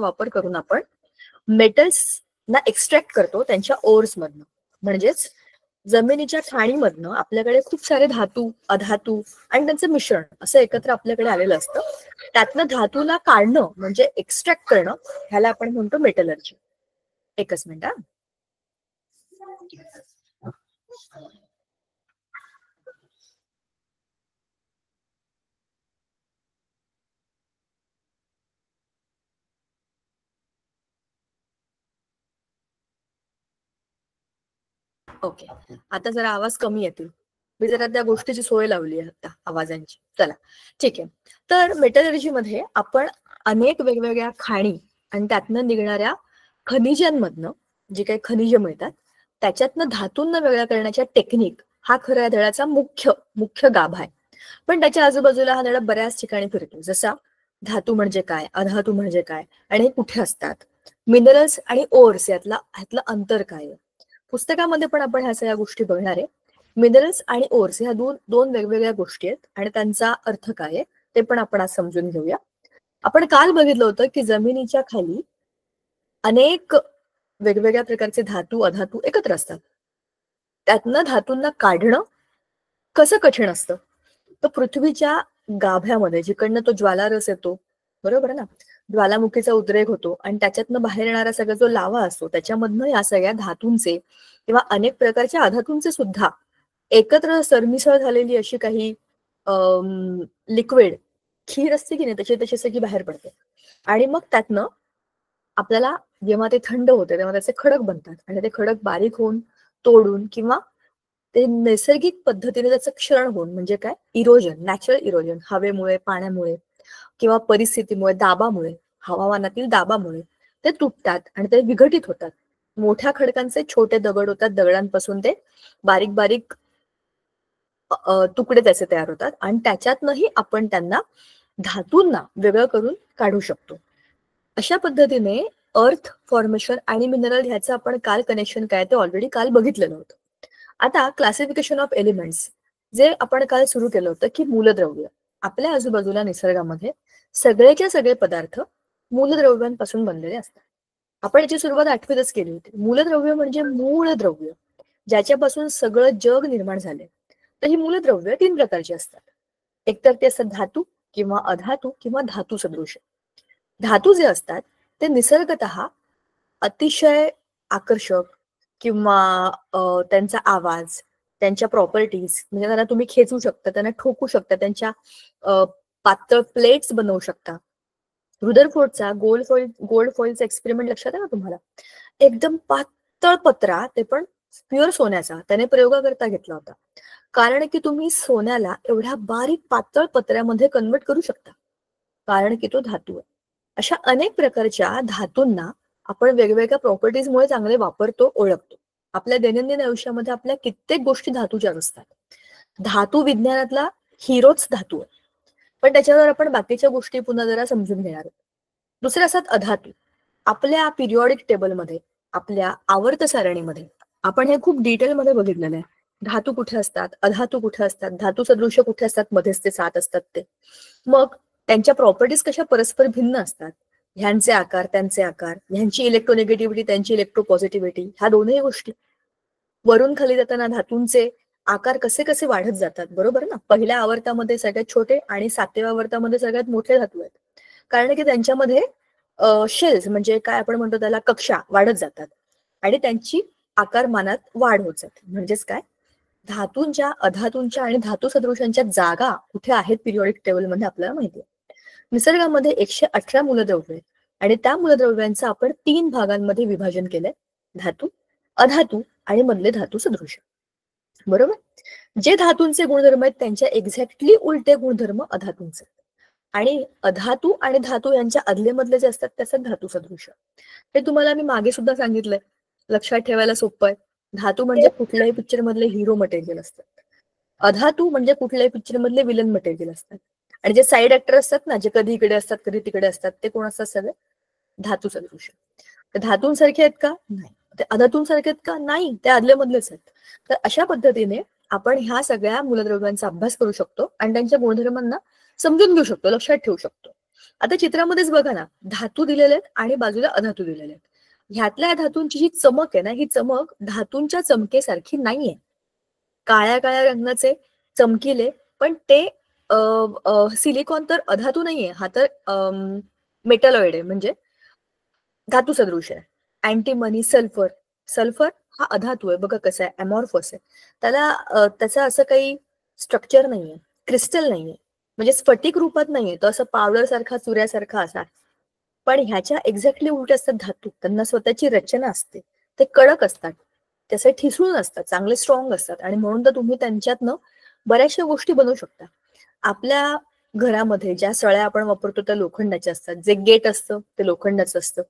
वापर करून आपण मेटल्सना एक्स्ट्रॅक्ट करतो त्यांच्या ओर्स मधनं. म्हणजेच जमिनीच्या खाणीमधनं आपल्याकडे खूप सारे धातू, अधातू आणि त्यांचं मिश्रण असं एकत्र आपल्याकडे आलेलं असतं. त्यातनं धातूला काढणं म्हणजे एक्स्ट्रॅक्ट करणं, ह्याला आपण म्हणतो मेटलर्जी. एकच मिनिट. ओके, आता जरा आवाज कमी येतील. मी जरा त्या गोष्टीची सोय लावली आहे आता आवाजांची. चला ठीक आहे. तर मेटलर्जी मध्ये आपण अनेक वेगवेगळ्या खाणी आणि त्यातनं निघणाऱ्या खनिजांमधनं जे काही खनिज मिळतात त्याच्यातनं धातूंना वेगळा करण्याच्या टेक्निक हा खऱ्या या धड्याचा मुख्य गाभा आहे. पण त्याच्या आजूबाजूला हा धडा बऱ्याच ठिकाणी फिरतो. जसा धातू म्हणजे काय, अधातू म्हणजे काय आणि हे कुठे असतात, मिनरल्स आणि ओर्स ह्यातलं अंतर काय आहे. पुस्तकामध्ये पण आपण ह्या सगळ्या गोष्टी बघणार आहे. मिनरल्स आणि ओर्स ह्या दोन वेगवेगळ्या गोष्टी आहेत आणि त्यांचा अर्थ काय आहे ते पण आपण आज समजून घेऊया. आपण काल बघितलं होतं की जमिनीच्या खाली अनेक वेगवेगळ्या प्रकारचे धातू, अधातू एकत्र असतात. त्यातनं धातूंना काढणं कसं कठीण असतं. तर पृथ्वीच्या गाभ्यामध्ये जिकडनं तो ज्वालारस येतो, बरोबर ना, ज्वालामुखीचा उद्रेक होतो आणि त्याच्यातनं बाहेर येणारा सगळा जो लावा असतो त्याच्यामधनं या सगळ्या धातूंचे किंवा अनेक प्रकारच्या अधातूंचे सुद्धा एकत्र सरमिसळ झालेली अशी काही लिक्विड खीर असते की नाही, तशी तशी सगळी बाहेर पडते. आणि मग त्यातनं आपल्याला जेव्हा ते थंड होते तेव्हा त्याचे खडक बनतात आणि ते खडक बारीक होऊन तोडून किंवा ते नैसर्गिक पद्धतीने त्याचं क्षरण होऊन म्हणजे काय, इरोजन, नॅचरल इरोजन, हवेमुळे, पाण्यामुळे किंवा परिस्थितीमुळे, दाबामुळे, हवामानातील दाबामुळे ते तुटतात आणि ते विघटित होतात. मोठ्या खडकांचे छोटे दगड होतात, दगडांपासून ते बारीक बारीक तुकडे त्याचे तयार होतात आणि त्याच्यातनंही आपण त्यांना धातूंना वेगळं करून काढू शकतो. अशा पद्धतीने अर्थ फॉर्मेशन आणि मिनरल ह्याचं आपण काल कनेक्शन काय ते ऑलरेडी काल बघितलेलं होतं. आता क्लासिफिकेशन ऑफ एलिमेंट्स जे आपण काल सुरू केलं होतं की मूलद्रव्य. आपल्या आजूबाजूला निसर्गामध्ये सगळेच्या सगळे पदार्थ मूलद्रव्यांपासून बनलेले असतात. आपण याची सुरुवात 8वीतच केली होती. मूलद्रव्य म्हणजे मूळ द्रव्य, ज्याच्यापासून सगळं जग निर्माण झाले. तर ही मूलद्रव्य 3 प्रकारची असतात. एकतर ते असतात धातू किंवा अधातू किंवा धातू सदृश. धातू जे असतात ते निसर्गतः अतिशय आकर्षक किंवा त्यांचा आवाज, त्यांच्या प्रॉपर्टीज म्हणजे त्यांना तुम्ही खेचू शकता, त्यांना ठोकू शकता, त्यांच्या पातळ प्लेट्स बनवू शकता. रुदरफोर्डचा गोल्ड फॉइलचा एक्सपेरिमेंट लक्षात आहे ना तुम्हाला? एकदम पातळ पत्रा, ते पण प्युअर सोन्याचा, त्याने प्रयोगाकरता घेतला होता. कारण की तुम्ही सोन्याला एवढ्या बारीक पातळ पत्र्यामध्ये कन्वर्ट करू शकता, कारण की तो धातू आहे. अशा अनेक प्रकारच्या धातूंना आपण वेगवेगळ्या प्रॉपर्टीजमुळे चांगले वापरतो, ओळखतो. आपल्या दैनंदिन आयुष्यामध्ये आपल्या कित्येक गोष्टी धातूच्या असतात. धातू विज्ञानातला हिरोच धातू आहे. पण त्याच्यावर आपण बाकीच्या गोष्टी पुन्हा जरा समजून घेणार आहोत. दुसरे असतात अधातू. आपल्या पिरियॉडिक टेबलमध्ये, आपल्या आवर्त सारणीमध्ये आपण हे खूप डिटेलमध्ये बघितलेलं आहे. धातू कुठे असतात, अधातू कुठे असतात, धातू सदृश्य कुठे असतात, मध्येच ते 7 असतात ते. मग त्यांच्या प्रॉपर्टीज कशा परस्पर भिन्न असतात, ह्यांचे आकार, त्यांचे आकार, ह्यांची इलेक्ट्रोनेगेटिव्हिटी, त्यांची इलेक्ट्रोपॉझिटिव्हिटी, ह्या दोनही गोष्टी. वरून खाली जाताना धातूंचे आकार कसे कसे वाढत जातात, बरोबर ना. पहिल्या आवर्तामध्ये सगळ्यात छोटे आणि 7व्या आवर्तामध्ये सगळ्यात मोठे धातू आहेत, कारण की त्यांच्यामध्ये शेल्स म्हणजे काय आपण म्हणतो त्याला, कक्षा वाढत जातात आणि त्यांची आकारमानात वाढ होत जाते. म्हणजेच काय, धातूंच्या, अधातूंच्या आणि धातू सदृशांच्या जागा कुठे आहेत पिरियॉडिक टेबलमध्ये आपल्याला माहिती आहे. निसर्गामध्ये 118 मूलद्रव्य आणि त्या मूलद्रव्यांचं आपण 3 भागांमध्ये विभाजन केलंय: धातू, अधातू आणि मधले धातू सदृश. बरोबर. जे धातूंचे गुणधर्म आहेत त्यांच्या एक्झॅक्टली उलटे गुणधर्म अधातूंचे, आणि अधातू आणि धातू यांच्या अदले मधले जे असतात त्याचं धातू सदृश. हे तुम्हाला मी मागे सुद्धा सांगितलंय, लक्षात ठेवायला सोपं आहे. धातू म्हणजे कुठल्याही पिक्चर मधले हिरो मटेरियल असतात, अधातू म्हणजे कुठल्याही पिक्चर मधले विलन मटेरियल असतात, आणि जे साईड ऍक्टर असतात ना, जे कधी इकडे असतात कधी तिकडे असतात, ते कोण असतात, सगळे धातू सदृश. धातूंसारखे आहेत का? नाही. ते अधातूंसारखे आहेत का? नाही, ते आदले मधलेच आहेत. तर अशा पद्धतीने आपण ह्या सगळ्या मूलद्रव्यांचा अभ्यास करू शकतो आणि त्यांच्या गुणधर्मांना समजून घेऊ शकतो, लक्षात ठेवू शकतो. आता चित्रामध्येच बघा ना, धातू दिलेले आहेत आणि बाजूला अधातू दिलेले आहेत. ह्यातल्या धातूंची जी चमक आहे ना, ही चमक धातूंच्या चमकेसारखी नाहीये. काळ्या काळ्या रंगाचे चमकिले, पण ते सिलिकॉन तर अधातू नाहीये, हा तर मेटलॉइड आहे, म्हणजे धातू सदृश आहे. Antimony, sulphur. सल्फर हा अधातू आहे, बघा कसा आहे, अमॉर्फस आहे. त्याला त्याचं असं काही स्ट्रक्चर नाहीये, क्रिस्टल नाहीये, म्हणजे स्फटिक रूपात नाहीये, तो असं पावडर सारखा, चुऱ्यासारखा असा. पण ह्याच्या एक्झॅक्टली उलट असतात धातू. त्यांना स्वतःची रचना असते, ते कडक असतात, त्याचे ठिसूळ असतात, चांगले स्ट्रॉंग असतात, आणि म्हणून तर तुम्ही त्यांच्यातनं बऱ्याचशा गोष्टी बनवू शकता. आपल्या घरामध्ये ज्या सळ्या आपण वापरतो त्या लोखंडाच्या असतात, जे गेट असतं ते लोखंडाचं असतं,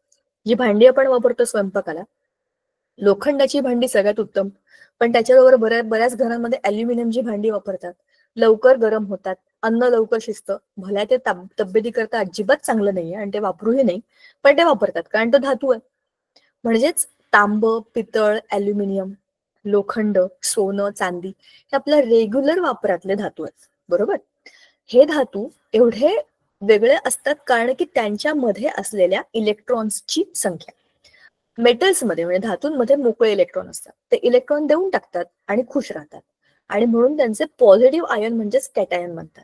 जी भांडी आपण वापरतो स्वयंपाकाला, लोखंडाची भांडी सगळ्यात उत्तम. पण त्याच्याबरोबर बऱ्याच घरांमध्ये अल्युमिनियमची भांडी वापरतात, लवकर गरम होतात, अन्न लवकर शिजतं. भल्या ते तब्येतीकरता अजिबात चांगलं नाहीये आणि ते वापरूही नाही, पण ते वापरतात कारण तो धातू आहे. म्हणजेच तांब, पितळ, अल्युमिनियम, लोखंड, सोनं, चांदी हे आपल्या रेग्युलर वापरातले धातू आहेत, बरोबर. हे धातू एवढे वेगळे असतात कारण की त्यांच्यामध्ये असलेल्या इलेक्ट्रॉन्सची संख्या. मेटल्समध्ये म्हणजे धातूंमध्ये मोकळे इलेक्ट्रॉन असतात, ते इलेक्ट्रॉन देऊन टाकतात आणि खुश राहतात, आणि म्हणून त्यांचे पॉझिटिव्ह आयन म्हणजेच कॅटायन म्हणतात.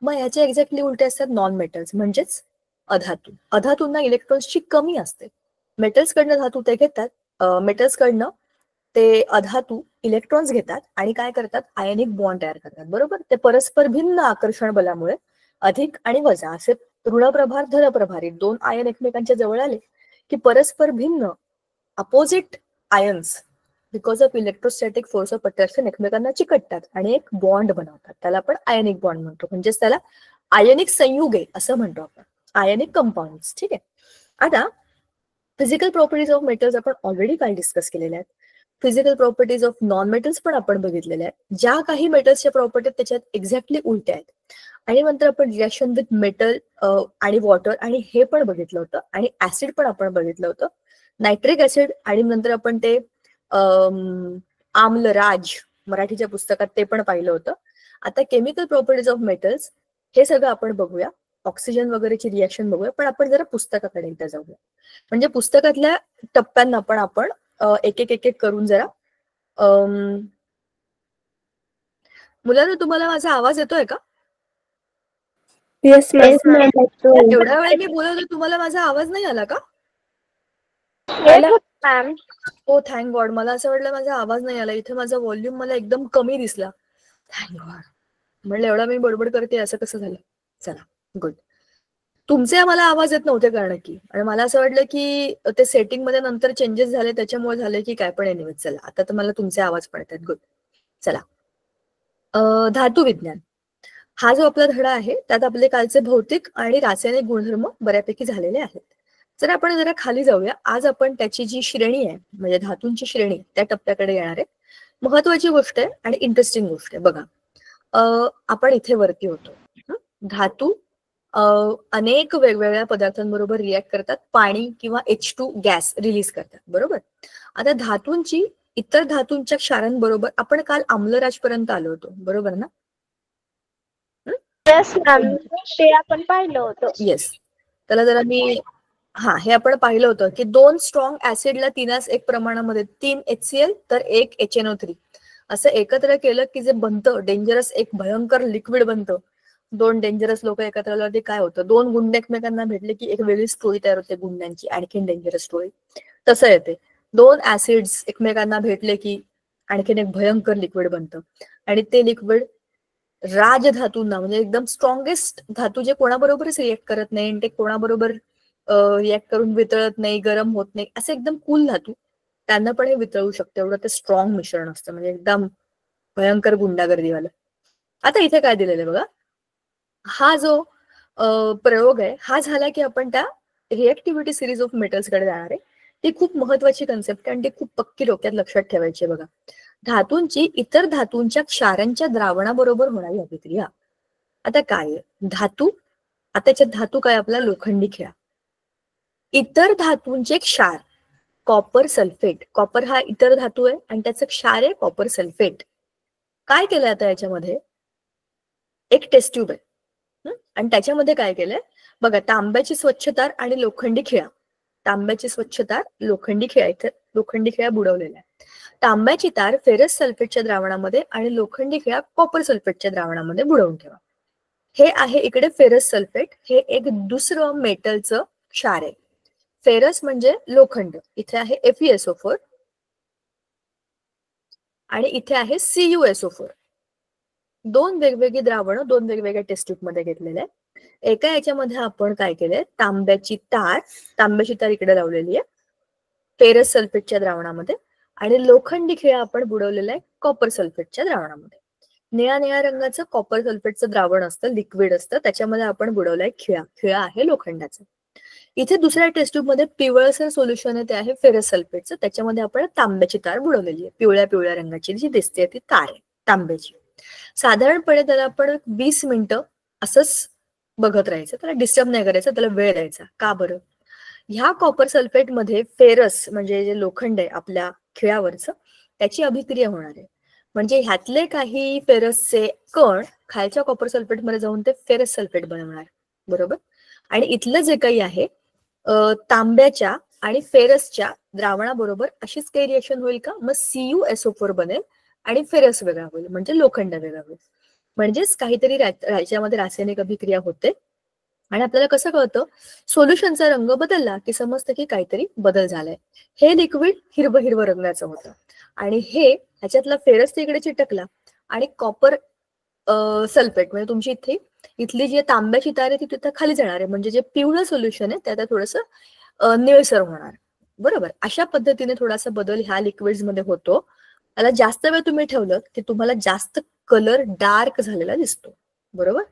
मग याचे एक्झॅक्टली उलटे असतात नॉन मेटल्स, म्हणजेच अधातू. अधातूंना इलेक्ट्रॉन्सची कमी असते. मेटल्सकडनं धातू ते घेतात, मेटल्सकडनं ते अधातू इलेक्ट्रॉन्स घेतात आणि काय करतात, आयनिक बॉन्ड तयार करतात, बरोबर. ते परस्पर भिन्न आकर्षण बलामुळे अधिक आणि वजा असे ऋणप्रभार धनप्रभारी दोन आयन एकमेकांच्या जवळ आले की परस्पर भिन्न opposite ions because of electrostatic force of attraction एकमेकांना चिकटतात आणि एक बॉन्ड बनवतात. त्याला आपण आयनिक बॉन्ड म्हणतो, म्हणजेच त्याला आयनिक संयुगे असं म्हणतो आपण, आयनिक कंपाऊंड. ठीक आहे. आता फिजिकल प्रॉपर्टीज ऑफ मेटल्स आपण ऑलरेडी काल डिस्कस केलेल्या आहेत. Physical properties of non metals पण आपण बघितलेल्या आहेत. ज्या काही मेटल्सच्या प्रॉपर्टी त्याच्यात एक्झॅक्टली उलट्या आहेत. आणि नंतर आपण रिॲक्शन विथ मेटल आणि वॉटर आणि हे पण बघितलं होतं, आणि ऍसिड पण आपण बघितलं होतं, नायट्रिक ऍसिड, आणि नंतर आपण ते आम्लराज मराठीच्या पुस्तकात ते पण पाहिलं होतं. आता केमिकल प्रॉपर्टीज ऑफ मेटल्स हे सगळं आपण बघूया, ऑक्सिजन वगैरेची रिॲक्शन बघूया, पण आपण जरा पुस्तकाकडे एकदा जाऊया. म्हणजे पुस्तकातल्या टप्प्यांना पण आपण एक एक करून जरा. मुलांना तुम्हाला माझा आवाज येतोय का? Yes ma'am. एवढ्या वेळ मी बोलवलं, तुम्हाला माझा आवाज नाही आला का? मॅम. हो, थँक गॉड. मला असं वाटलं माझा आवाज नाही आला, इथे माझा व्हॉल्यूम मला एकदम कमी दिसला. Thank God. म्हणलं एवढा मी बडबड करते, असं कसं झालं. चला, गुड. तुमचे मला आवाज येत नव्हते कारण की, आणि मला असं वाटलं की ते सेटिंग मध्ये नंतर चेंजेस झाले त्याच्यामुळे झाले की काय, पण एनिवे चला, आता तर मला तुमचे आवाज पडतात. गुड. चला, धातू विज्ञान हा जो आपला धडा आहे त्यात आपले कालचे भौतिक आणि रासायनिक गुणधर्म बऱ्यापैकी झालेले आहेत. जर आपण जरा खाली जाऊया, आज आपण त्याची जी श्रेणी आहे म्हणजे धातूंची श्रेणी त्या टप्प्याकडे येणार आहे. महत्वाची गोष्ट आहे आणि इंटरेस्टिंग गोष्ट आहे. बघा, आपण इथे वरती होतो. धातू अनेक वेगवेगळ्या पदार्थांबरोबर रिॲक्ट करतात, पाणी किंवा H2 गॅस रिलीज करतात, बरोबर. आता धातूंची इतर धातूंच्या क्षारांबरोबर आपण काल आम्लराज पर्यंत आलो होतो, बरोबर ना? येस मॅम, ते आपण पाहिलं होतं. येस, त्याला जरा मी हे आपण पाहिलं होतं की दोन स्ट्रॉंग ऍसिडला 3:1 प्रमाणामध्ये 3 HCl तर 1 HNO3 असं एकत्र केलं की जे बनतं डेंजरस एक भयंकर लिक्विड बनतं. दोन डेंजरस लोक एकत्र आल्यावरती काय होतं, दोन गुंड एकमेकांना भेटले की एक वेगळी स्टोरी तयार होते गुंड्यांची, आणखीन डेंजरस स्टोरी. तसं येते, दोन ऍसिड्स एकमेकांना भेटले की आणखीन एक भयंकर लिक्विड बनतं, आणि ते लिक्विड राजधातूंना म्हणजे एकदम स्ट्रॉंगेस्ट धातू जे कोणाबरोबरच रिएक्ट करत नाही आणि ते कोणाबरोबर रिएक्ट करून वितळत नाही, गरम होत नाही, असे एकदम कूल धातू त्यांना पण हे वितळू शकते, एवढं ते स्ट्रॉंग मिश्रण असतं, म्हणजे एकदम भयंकर गुंडागर्दीवाला. आता इथे काय दिलेलं आहे बघा, हा जो प्रयोग आहे हा झाला की आपण त्या रिएक्टिव्हिटी सिरीज ऑफ मेटल्स कडे जाणार आहे. ती खूप महत्वाची कन्सेप्ट आणि ती खूप पक्की डोक्यात लक्षात ठेवायची. बघा, धातूंची इतर धातूंच्या क्षारांच्या द्रावणाबरोबर होणारी अभिक्रिया. आता काय धातू, आता त्याच्यात धातू काय आपला लोखंडी खिळा, इतर धातूंचे क्षार कॉपर सल्फेट, कॉपर हा इतर धातू आहे आणि त्याचं क्षार आहे कॉपर सल्फेट. काय केलंय आता याच्यामध्ये, एक टेस्ट ट्यूब आहे आणि त्याच्यामध्ये काय केलंय, बघा, तांब्याची स्वच्छतार आणि लोखंडी खिळा. तांब्याची स्वच्छतार, लोखंडी खिळा. इथे लोखंडी खिळा बुडवलेला आहे. तांब्याची तार फेरस सल्फेटच्या द्रावणामध्ये आणि लोखंडी खिळा कॉपर सल्फेटच्या द्रावणामध्ये बुडवून ठेवा. हे आहे इकडे फेरस सल्फेट. हे एक दुसरं मेटलचं क्षार आहे. फेरस म्हणजे लोखंड. इथे आहे FeSO4 आणि इथे आहे CuSO4. दोन वेगवेगळी द्रावणं दोन वेगवेगळ्या टेस्ट ट्यूब मध्ये घेतलेले आहे. एका याच्यामध्ये आपण काय केलंय, तांब्याची तार इकडे लावलेली आहे फेरस सल्फेटच्या द्रावणामध्ये आणि लोखंडी खिळा आपण बुडवलेला आहे कॉपर सल्फेटच्या द्रावणामध्ये. निळ्या रंगाचं कॉपर सल्फेटचं द्रावण असतं, लिक्विड असतं, त्याच्यामध्ये आपण बुडवलाय खिळा. खिळा आहे लोखंडाचा. इथे दुसऱ्या टेस्ट ट्यूब मध्ये पिवळसर सोल्युशन आहे, ते आहे फेरस सल्फेटचं. त्याच्यामध्ये आपण तांब्याची तार बुडवलेली आहे. पिवळ्या रंगाची जी दिसते ती तार आहे तांब्याची. साधारणपणे त्याला आपण 20 मिनिटं असंच बघत राहायचं, त्याला डिस्टर्ब नाही करायचं, त्याला वेळ द्यायचा. का बरं? ह्या कॉपर सल्फेट मध्ये फेरस म्हणजे जे लोखंड आहे आपल्या खिळ्यावरचं, त्याची अभिक्रिया होणार आहे. म्हणजे ह्यातले काही फेरसचे कण खालच्या कॉपर सल्फेट मध्ये जाऊन ते फेरस सल्फेट बनवणार, बरोबर. आणि इथलं जे काही आहे तांब्याच्या आणि फेरसच्या द्रावणाबरोबर अशीच काही रिएक्शन होईल का? मग CuSO4 बनेल आणि फेरस वेगळा होईल, म्हणजे लोखंड वेगळा होईल. म्हणजेच काहीतरी याच्यामध्ये रासायनिक अभिक्रिया होते आणि आपल्याला कसं कळतं? सोल्युशनचा रंग बदलला की समजतं की काहीतरी बदल झालाय. हे लिक्विड हिरवं रंगाचं होतं आणि हे ह्याच्यातला फेरस तिकडे चिटकला आणि कॉपर सल्फेट म्हणजे तुमची इथली जी तांब्याची तार आहे ती तिथं खाली जाणार आहे. म्हणजे जे पिवळं सोल्युशन आहे त्यात थोडंसं निळसर होणार, बरोबर. अशा पद्धतीने थोडासा बदल ह्या लिक्विड्स मध्ये होतो. त्याला जास्त वेळ तुम्ही ठेवलं की तुम्हाला जास्त कलर डार्क झालेला दिसतो, बरोबर.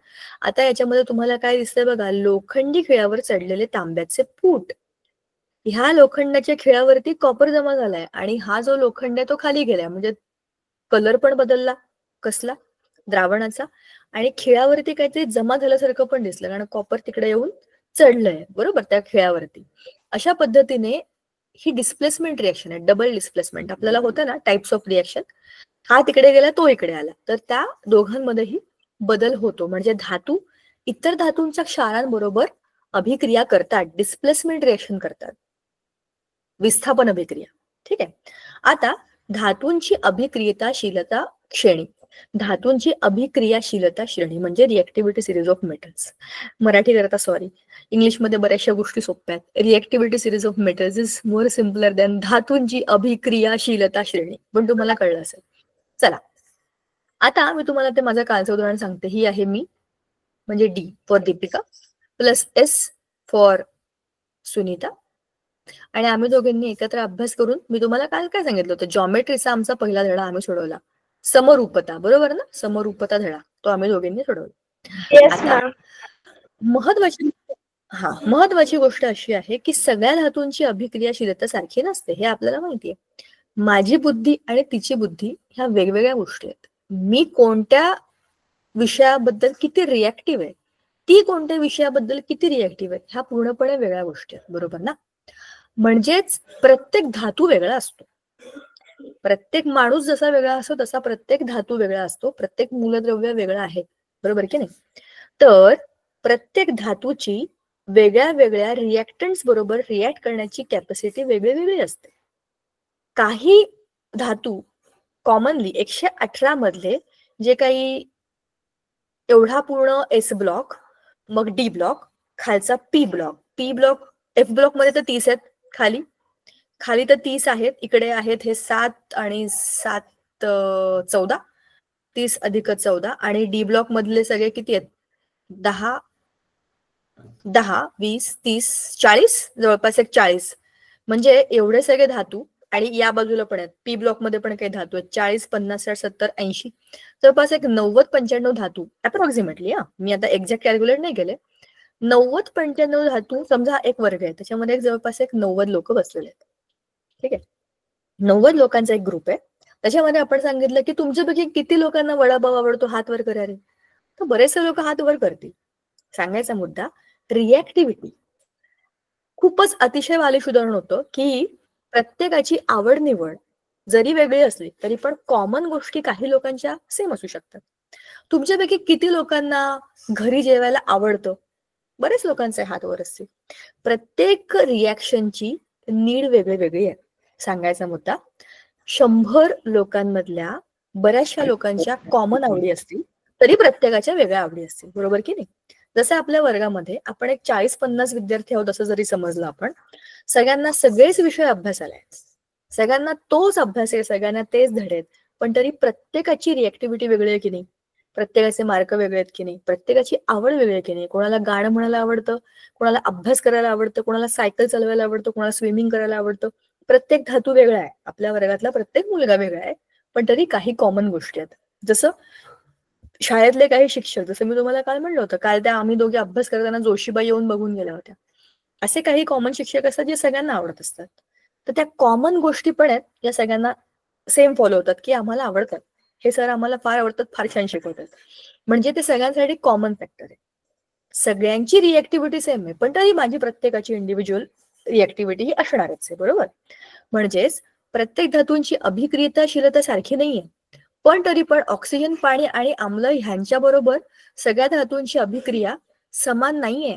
आता याच्यामध्ये तुम्हाला काय दिसतंय बघा, लोखंडी खिळ्यावर चढलेले तांब्याचे पूट. ह्या लोखंडाच्या खिळ्यावरती कॉपर जमा झालाय आणि हा जो लोखंड आहे तो खाली गेलाय. म्हणजे कलर पण बदलला, कसला? द्रावणाचा. आणि खिळ्यावरती काहीतरी जमा झाल्यासारखं पण दिसलं, कारण कॉपर तिकडे येऊन चढलंय, बरोबर, त्या खिळ्यावरती. अशा पद्धतीने ही डिस्प्लेसमेंट रिएक्शन आहे, डबल डिस्प्लेसमेंट. आपल्याला होतं ना टाइप्स ऑफ रिएक्शन, हा तिकडे गेला तो इकडे आला, तर त्या दोघांमध्येही बदल होतो. म्हणजे धातू इतर धातूंच्या क्षारांबरोबर अभिक्रिया करतात, डिस्प्लेसमेंट रिएक्शन करतात, विस्थापन अभिक्रिया. ठीक आहे. आता धातूंची अभिक्रियताशीलता श्रेणी. धातूंची अभिक्रियाशीलता श्रेणी म्हणजे reactivity series of metals. Marathi करता सॉरी, इंग्लिशमध्ये बऱ्याचशा गोष्टी सोप्या आहेत. Reactivity series of metals is more simpler than धातूंची अभिक्रियाशीलता श्रेणी, पण तुम्हाला कळलं असेल. चला, आता मी तुम्हाला ते माझं कालचं उदाहरण सांगते. ही आहे मी, म्हणजे D for Deepika plus S for Sunita, आणि आम्ही दोघांनी एकत्र अभ्यास करून मी तुम्हाला काल काय सांगितलं होतं, जॉमेट्रीचा आमचा पहिला धडा आम्ही सोडवला, समरूपता, बरोबर ना, समरूपता धडा तो आम्ही दोघांनी सोडवला. महत्वाची गोष्ट अशी आहे की सगळ्या धातूंची अभिक्रियाशीलता सारखी नसते, हे आपल्याला माहितीये. माझी बुद्धी आणि तिची बुद्धी ह्या वेगवेगळ्या गोष्टी आहेत. मी कोणत्या विषयाबद्दल किती रिएक्टिव्ह आहे, ती कोणत्या विषयाबद्दल किती रिएक्टिव्ह आहे, ह्या पूर्णपणे वेगळ्या गोष्टी आहेत, बरोबर ना. म्हणजेच प्रत्येक धातू वेगळा असतो. प्रत्येक माणूस जसा वेगळा असतो तसा प्रत्येक धातू वेगळा असतो, प्रत्येक मूलद्रव्य वेगळं आहे, बरोबर की नाही. तर प्रत्येक धातूची वेगळ्या वेगळ्या रिएक्टंट्स बरोबर रिएक्ट करण्याची कॅपॅसिटी वेगळी असते. काही धातू कॉमनली 118 मधले जे काही एवढा पूर्ण S ब्लॉक, मग D ब्लॉक, खालचा P ब्लॉक, F ब्लॉक मध्ये तर 30 आहेत, खाली तर 30 आहेत, इकडे आहेत हे 7 आणि 7 14, 30 अधिक 14. आणि D ब्लॉक मधले सगळे किती आहेत? 10, 20, 30, 40, जवळपास एक 40. म्हणजे एवढे सगळे धातू. आणि या बाजूला पण आहेत, P ब्लॉक मध्ये पण काही धातू आहेत, 40, 50, 60, 70, 80, जवळपास एक 90-95 धातू अप्रॉक्सिमेटली. मी आता एक्झॅक्ट कॅल्क्युलेट नाही केले. 90-95 धातू, समजा एक वर्ग आहे, त्याच्यामध्ये जवळपास एक 90 लोक बसलेले आहेत. ठीक आहे, 90 लोकांचा एक ग्रुप आहे. त्याच्यामध्ये आपण सांगितलं की तुमच्यापैकी किती लोकांना वडापाव आवडतो, हात वर करा रे. तर बरेचसे लोक हात वर करतील. सांगायचा मुद्दा, रिएक्टिव्हिटी खूपच अतिशय बालिश उदाहरण होतं की प्रत्येकाची आवड निवड जरी वेगळी असली तरी पण कॉमन गोष्टी काही लोकांच्या सेम असू शकतात. तुमच्यापैकी किती लोकांना घरी जेवायला आवडतं, बरेच लोकांचे हात वर असतील. प्रत्येक रिॲक्शनची नीड वेगळी वेगळी आहे. सांगायचा मुद्दा, 100 लोकांमधल्या बऱ्याचशा लोकांच्या कॉमन आवडी असतील, तरी प्रत्येकाच्या वेगळ्या आवडी असतील, बरोबर की नाही? जसं आपल्या वर्गामध्ये आपण एक 40-50 विद्यार्थी आहोत असं जरी समजलं आपण, सगळ्यांना सगळेच विषय अभ्यासाला आहेत, सगळ्यांना तोच अभ्यास आहे, सगळ्यांना तेच धडे आहेत, पण तरी प्रत्येकाची रिॲक्टिव्हिटी वेगळी आहे की नाही? प्रत्येकाचे मार्क वेगळे आहेत की नाही? प्रत्येकाची आवड वेगळी आहे की नाही? कोणाला गाणं म्हणायला आवडतं, कोणाला अभ्यास करायला आवडतं, कोणाला सायकल चालवायला आवडतं, कोणाला स्विमिंग करायला आवडतं. प्रत्येक धातू वेगळा आहे. आपल्या वर्गातला प्रत्येक मुलगा वेगळा आहे, पण तरी काही कॉमन गोष्टी आहेत. जसं शाळेतले काही शिक्षक, जसं मी तुम्हाला काल म्हणलं होतं, काल त्या आम्ही दोघे अभ्यास करताना जोशीबाई येऊन बघून गेल्या होत्या. असे काही कॉमन शिक्षक असतात जे सगळ्यांना आवडत असतात. तर त्या कॉमन गोष्टी पण आहेत, या सगळ्यांना सेम फॉलो होतात, की आम्हाला आवडतात, हे सर आम्हाला फार आवडतात, फार छान शिकवतात. म्हणजे ते सगळ्यांसाठी कॉमन फॅक्टर आहे. सगळ्यांची रिॲक्टिव्हिटी सेम आहे, पण तरी माझी प्रत्येकाची इंडिव्हिज्युअल रिॲक्टिव्हिटी ही असणारच आहे, बरोबर? म्हणजेच प्रत्येक धातूंची अभिक्रियताशीलता सारखी नाहीये, पण तरी पण ऑक्सिजन, पाणी आणि आम्ल ह्यांच्या बरोबर सगळ्या धातूंची अभिक्रिया समान नाहीये.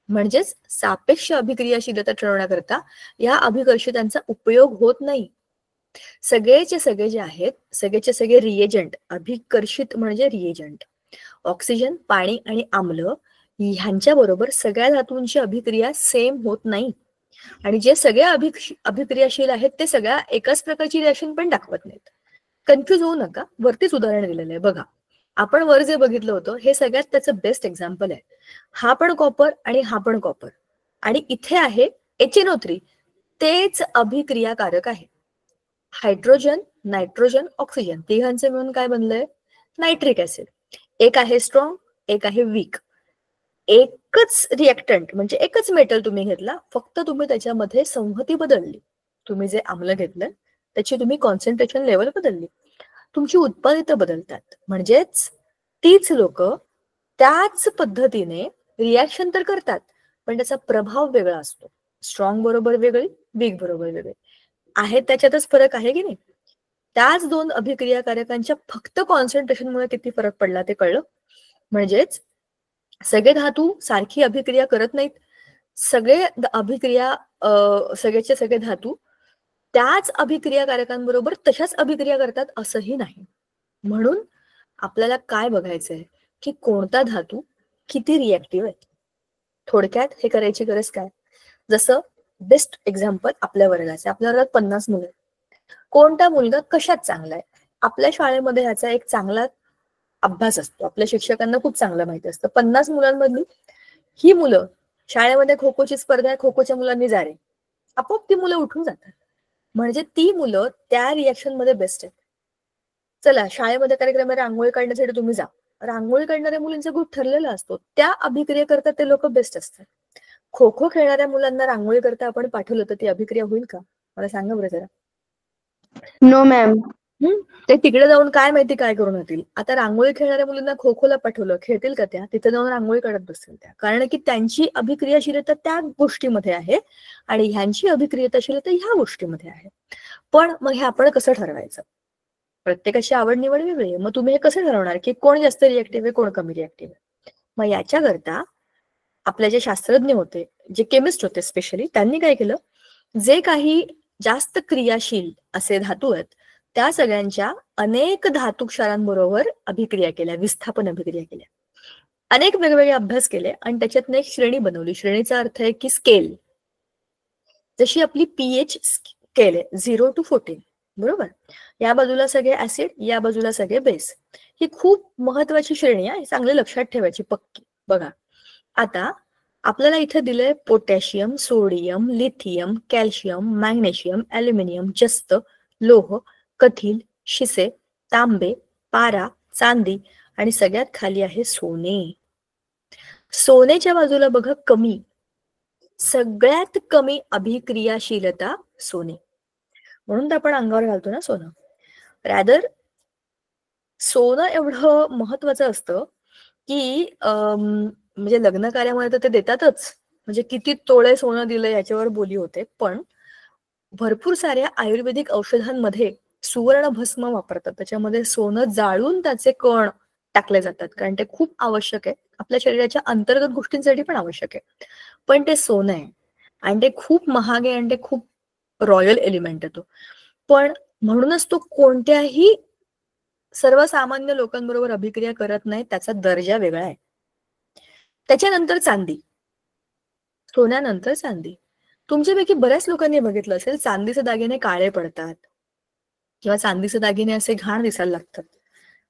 म्हणजेच सापेक्ष अभिक्रियाशीलता ठरवण्याकरता या अभिकर्षितांचा उपयोग होत नाही. सगळेचे सगळे जे आहेत, सगळेचे सगळे रिएजंट, अभिकर्षित म्हणजे रिएजंट, ऑक्सिजन, पाणी आणि आम्ल ह्यांच्या बरोबर सगळ्या धातूंची अभिक्रिया सेम होत नाही. आणि जे सगळे अभिक्रियाशील आहेत ते सगळ्या एकाच प्रकारची रिॲक्शन पण दाखवत नाहीत. कन्फ्युज होऊ नका, वरतीच उदाहरण दिलेलं आहे बघा. आपण वर जे बघितलं होतं हे सगळ्यात त्याचं बेस्ट एक्झाम्पल आहे. हा पण कॉपर आणि हा पण कॉपर, आणि इथे आहे HNO3, तेच अभिक्रियाकारक आहे. हायड्रोजन, नायट्रोजन, ऑक्सिजन तिघांचे मिळून काय बनलंय? Nitric acid. एक आहे स्ट्रॉंग, एक आहे वीक. एकच रिएक्टंट म्हणजे एकच मेटल तुम्ही घेतला, फक्त तुम्ही त्याच्यामध्ये संहती बदलली. तुम्ही जे आम्ल घेतलं त्याची तुम्ही कॉन्सन्ट्रेशन लेवल बदलली, तुमची उत्पादितं बदलतात. म्हणजेच तीच लोक त्याच पद्धतीने रिॲक्शन तर करतात, पण त्याचा प्रभाव वेगळा असतो. स्ट्रॉंग बरोबर वेगळी, वीक बरोबर वेगळी आहे, त्याच्यातच फरक आहे की नाही? त्याच दोन अभिक्रियाकारकांच्या फक्त कॉन्सन्ट्रेशनमुळे किती फरक पडला ते कळलं. म्हणजेच सगळे धातू सारखी अभिक्रिया करत नाहीत, सगळे अभिक्रिया सगळेचे सगळे धातू त्याच अभिक्रियाकारकांबरोबर तशाच अभिक्रिया करतात असंही नाही. म्हणून आपल्याला काय बघायचंय की कोणता धातू किती रिॲक्टिव्ह आहे. थोडक्यात हे करायची गरज काय? जसं बेस्ट एक्झाम्पल आपल्या वर्गाचे, आपल्या वर्गात 50 मुलं, कोणता मुलगा कशात चांगला आहे? आपल्या शाळेमध्ये ह्याचा एक चांगला अभ्यास असतो, आपल्या शिक्षकांना खूप चांगलं माहिती असतं. 50 मुलांमधली ही मुलं, शाळेमध्ये खो खोची स्पर्धा आहे, खो खोच्या मुलांनी जा रे, आपोआप ती मुलं उठून जातात. म्हणजे ती मुलं त्या रिॲक्शन मध्ये बेस्ट आहेत. चला शाळेमध्ये कार्यक्रम आहे, रांगोळी काढण्यासाठी तुम्ही जा, रांगोळी काढणाऱ्या मुलींचा ग्रुप ठरलेला असतो, त्या अभिक्रिया करतात ते लोक बेस्ट असतात. खो खो खेळणाऱ्या मुलांना रांगोळी करता आपण पाठवलं तर ती अभिक्रिया होईल का? मला सांगा बरं जरा. No ma'am. ते तिकडे जाऊन काय माहिती काय करून होतील. आता रांगोळी खेळणाऱ्या मुलींना खो खोला पाठवलं, खेळतील का त्या? तिथे जाऊन रांगोळी काढत बसतील त्या, कारण की त्यांची अभिक्रियाशीलता त्या गोष्टीमध्ये आहे आणि ह्यांची अभिक्रियाशीलता ह्या गोष्टीमध्ये आहे. पण मग हे आपण कसं ठरवायचं? प्रत्येकाची आवड निवड वेगळी आहे. मग तुम्ही हे कसं ठरवणार की कोण जास्त रिॲक्टिव्ह आहे, कोण कमी रिॲक्टिव्ह आहे? मग याच्याकरता आपले जे शास्त्रज्ञ होते, जे केमिस्ट होते स्पेशली, त्यांनी काय केलं, जे काही जास्त क्रियाशील असे धातू आहेत त्या सगळ्यांच्या अनेक धातू क्षारांबरोबर अभिक्रिया केल्या, विस्थापन अभिक्रिया केल्या, अनेक वेगवेगळे अभ्यास केले आणि त्याच्यातनं एक श्रेणी बनवली. श्रेणीचा अर्थ आहे की स्केल, जशी आपली पीएच स्केल आहे 0 to 14, बरोबर? या बाजूला सगळे ऍसिड, या बाजूला सगळे बेस. ही खूप महत्वाची श्रेणी आहे, चांगले लक्षात ठेवायची पक्की. बघा आता आपल्याला इथे दिलंय potassium, sodium, lithium, calcium, magnesium, aluminium, जस्त, लोह, कथिल, शिसे, तांबे, पारा, चांदी आणि सगळ्यात खाली आहे सोने. सोन्याच्या बाजूला बघा कमी, सगळ्यात कमी अभिक्रियाशीलता सोने, म्हणून तर आपण अंगावर घालतो ना सोनं. रॅदर सोनं एवढं महत्वाचं असतं की म्हणजे लग्न कार्यामध्ये तर ते देतातच, म्हणजे किती तोळे सोनं दिलं याच्यावर बोली होते, पण भरपूर साऱ्या आयुर्वेदिक औषधांमध्ये सुवर्ण भस्म वापरतात, त्याच्यामध्ये सोनं जाळून त्याचे कण टाकले जातात, कारण ते खूप आवश्यक आहे आपल्या शरीराच्या अंतर्गत गोष्टींसाठी पण आवश्यक आहे. पण ते सोनं आहे आणि ते खूप महाग आहे आणि ते खूप रॉयल एलिमेंट आहे तो. पण म्हणूनच तो कोणत्याही सर्वसामान्य लोकांबरोबर अभिक्रिया करत नाही, त्याचा दर्जा वेगळा आहे. त्याच्यानंतर चांदी, सोन्यानंतर चांदी. तुमच्यापैकी बऱ्याच लोकांनी बघितलं असेल चांदीचे दागिने काळे पडतात किंवा चांदीचे दागिने असे घाण दिसायला लागतात.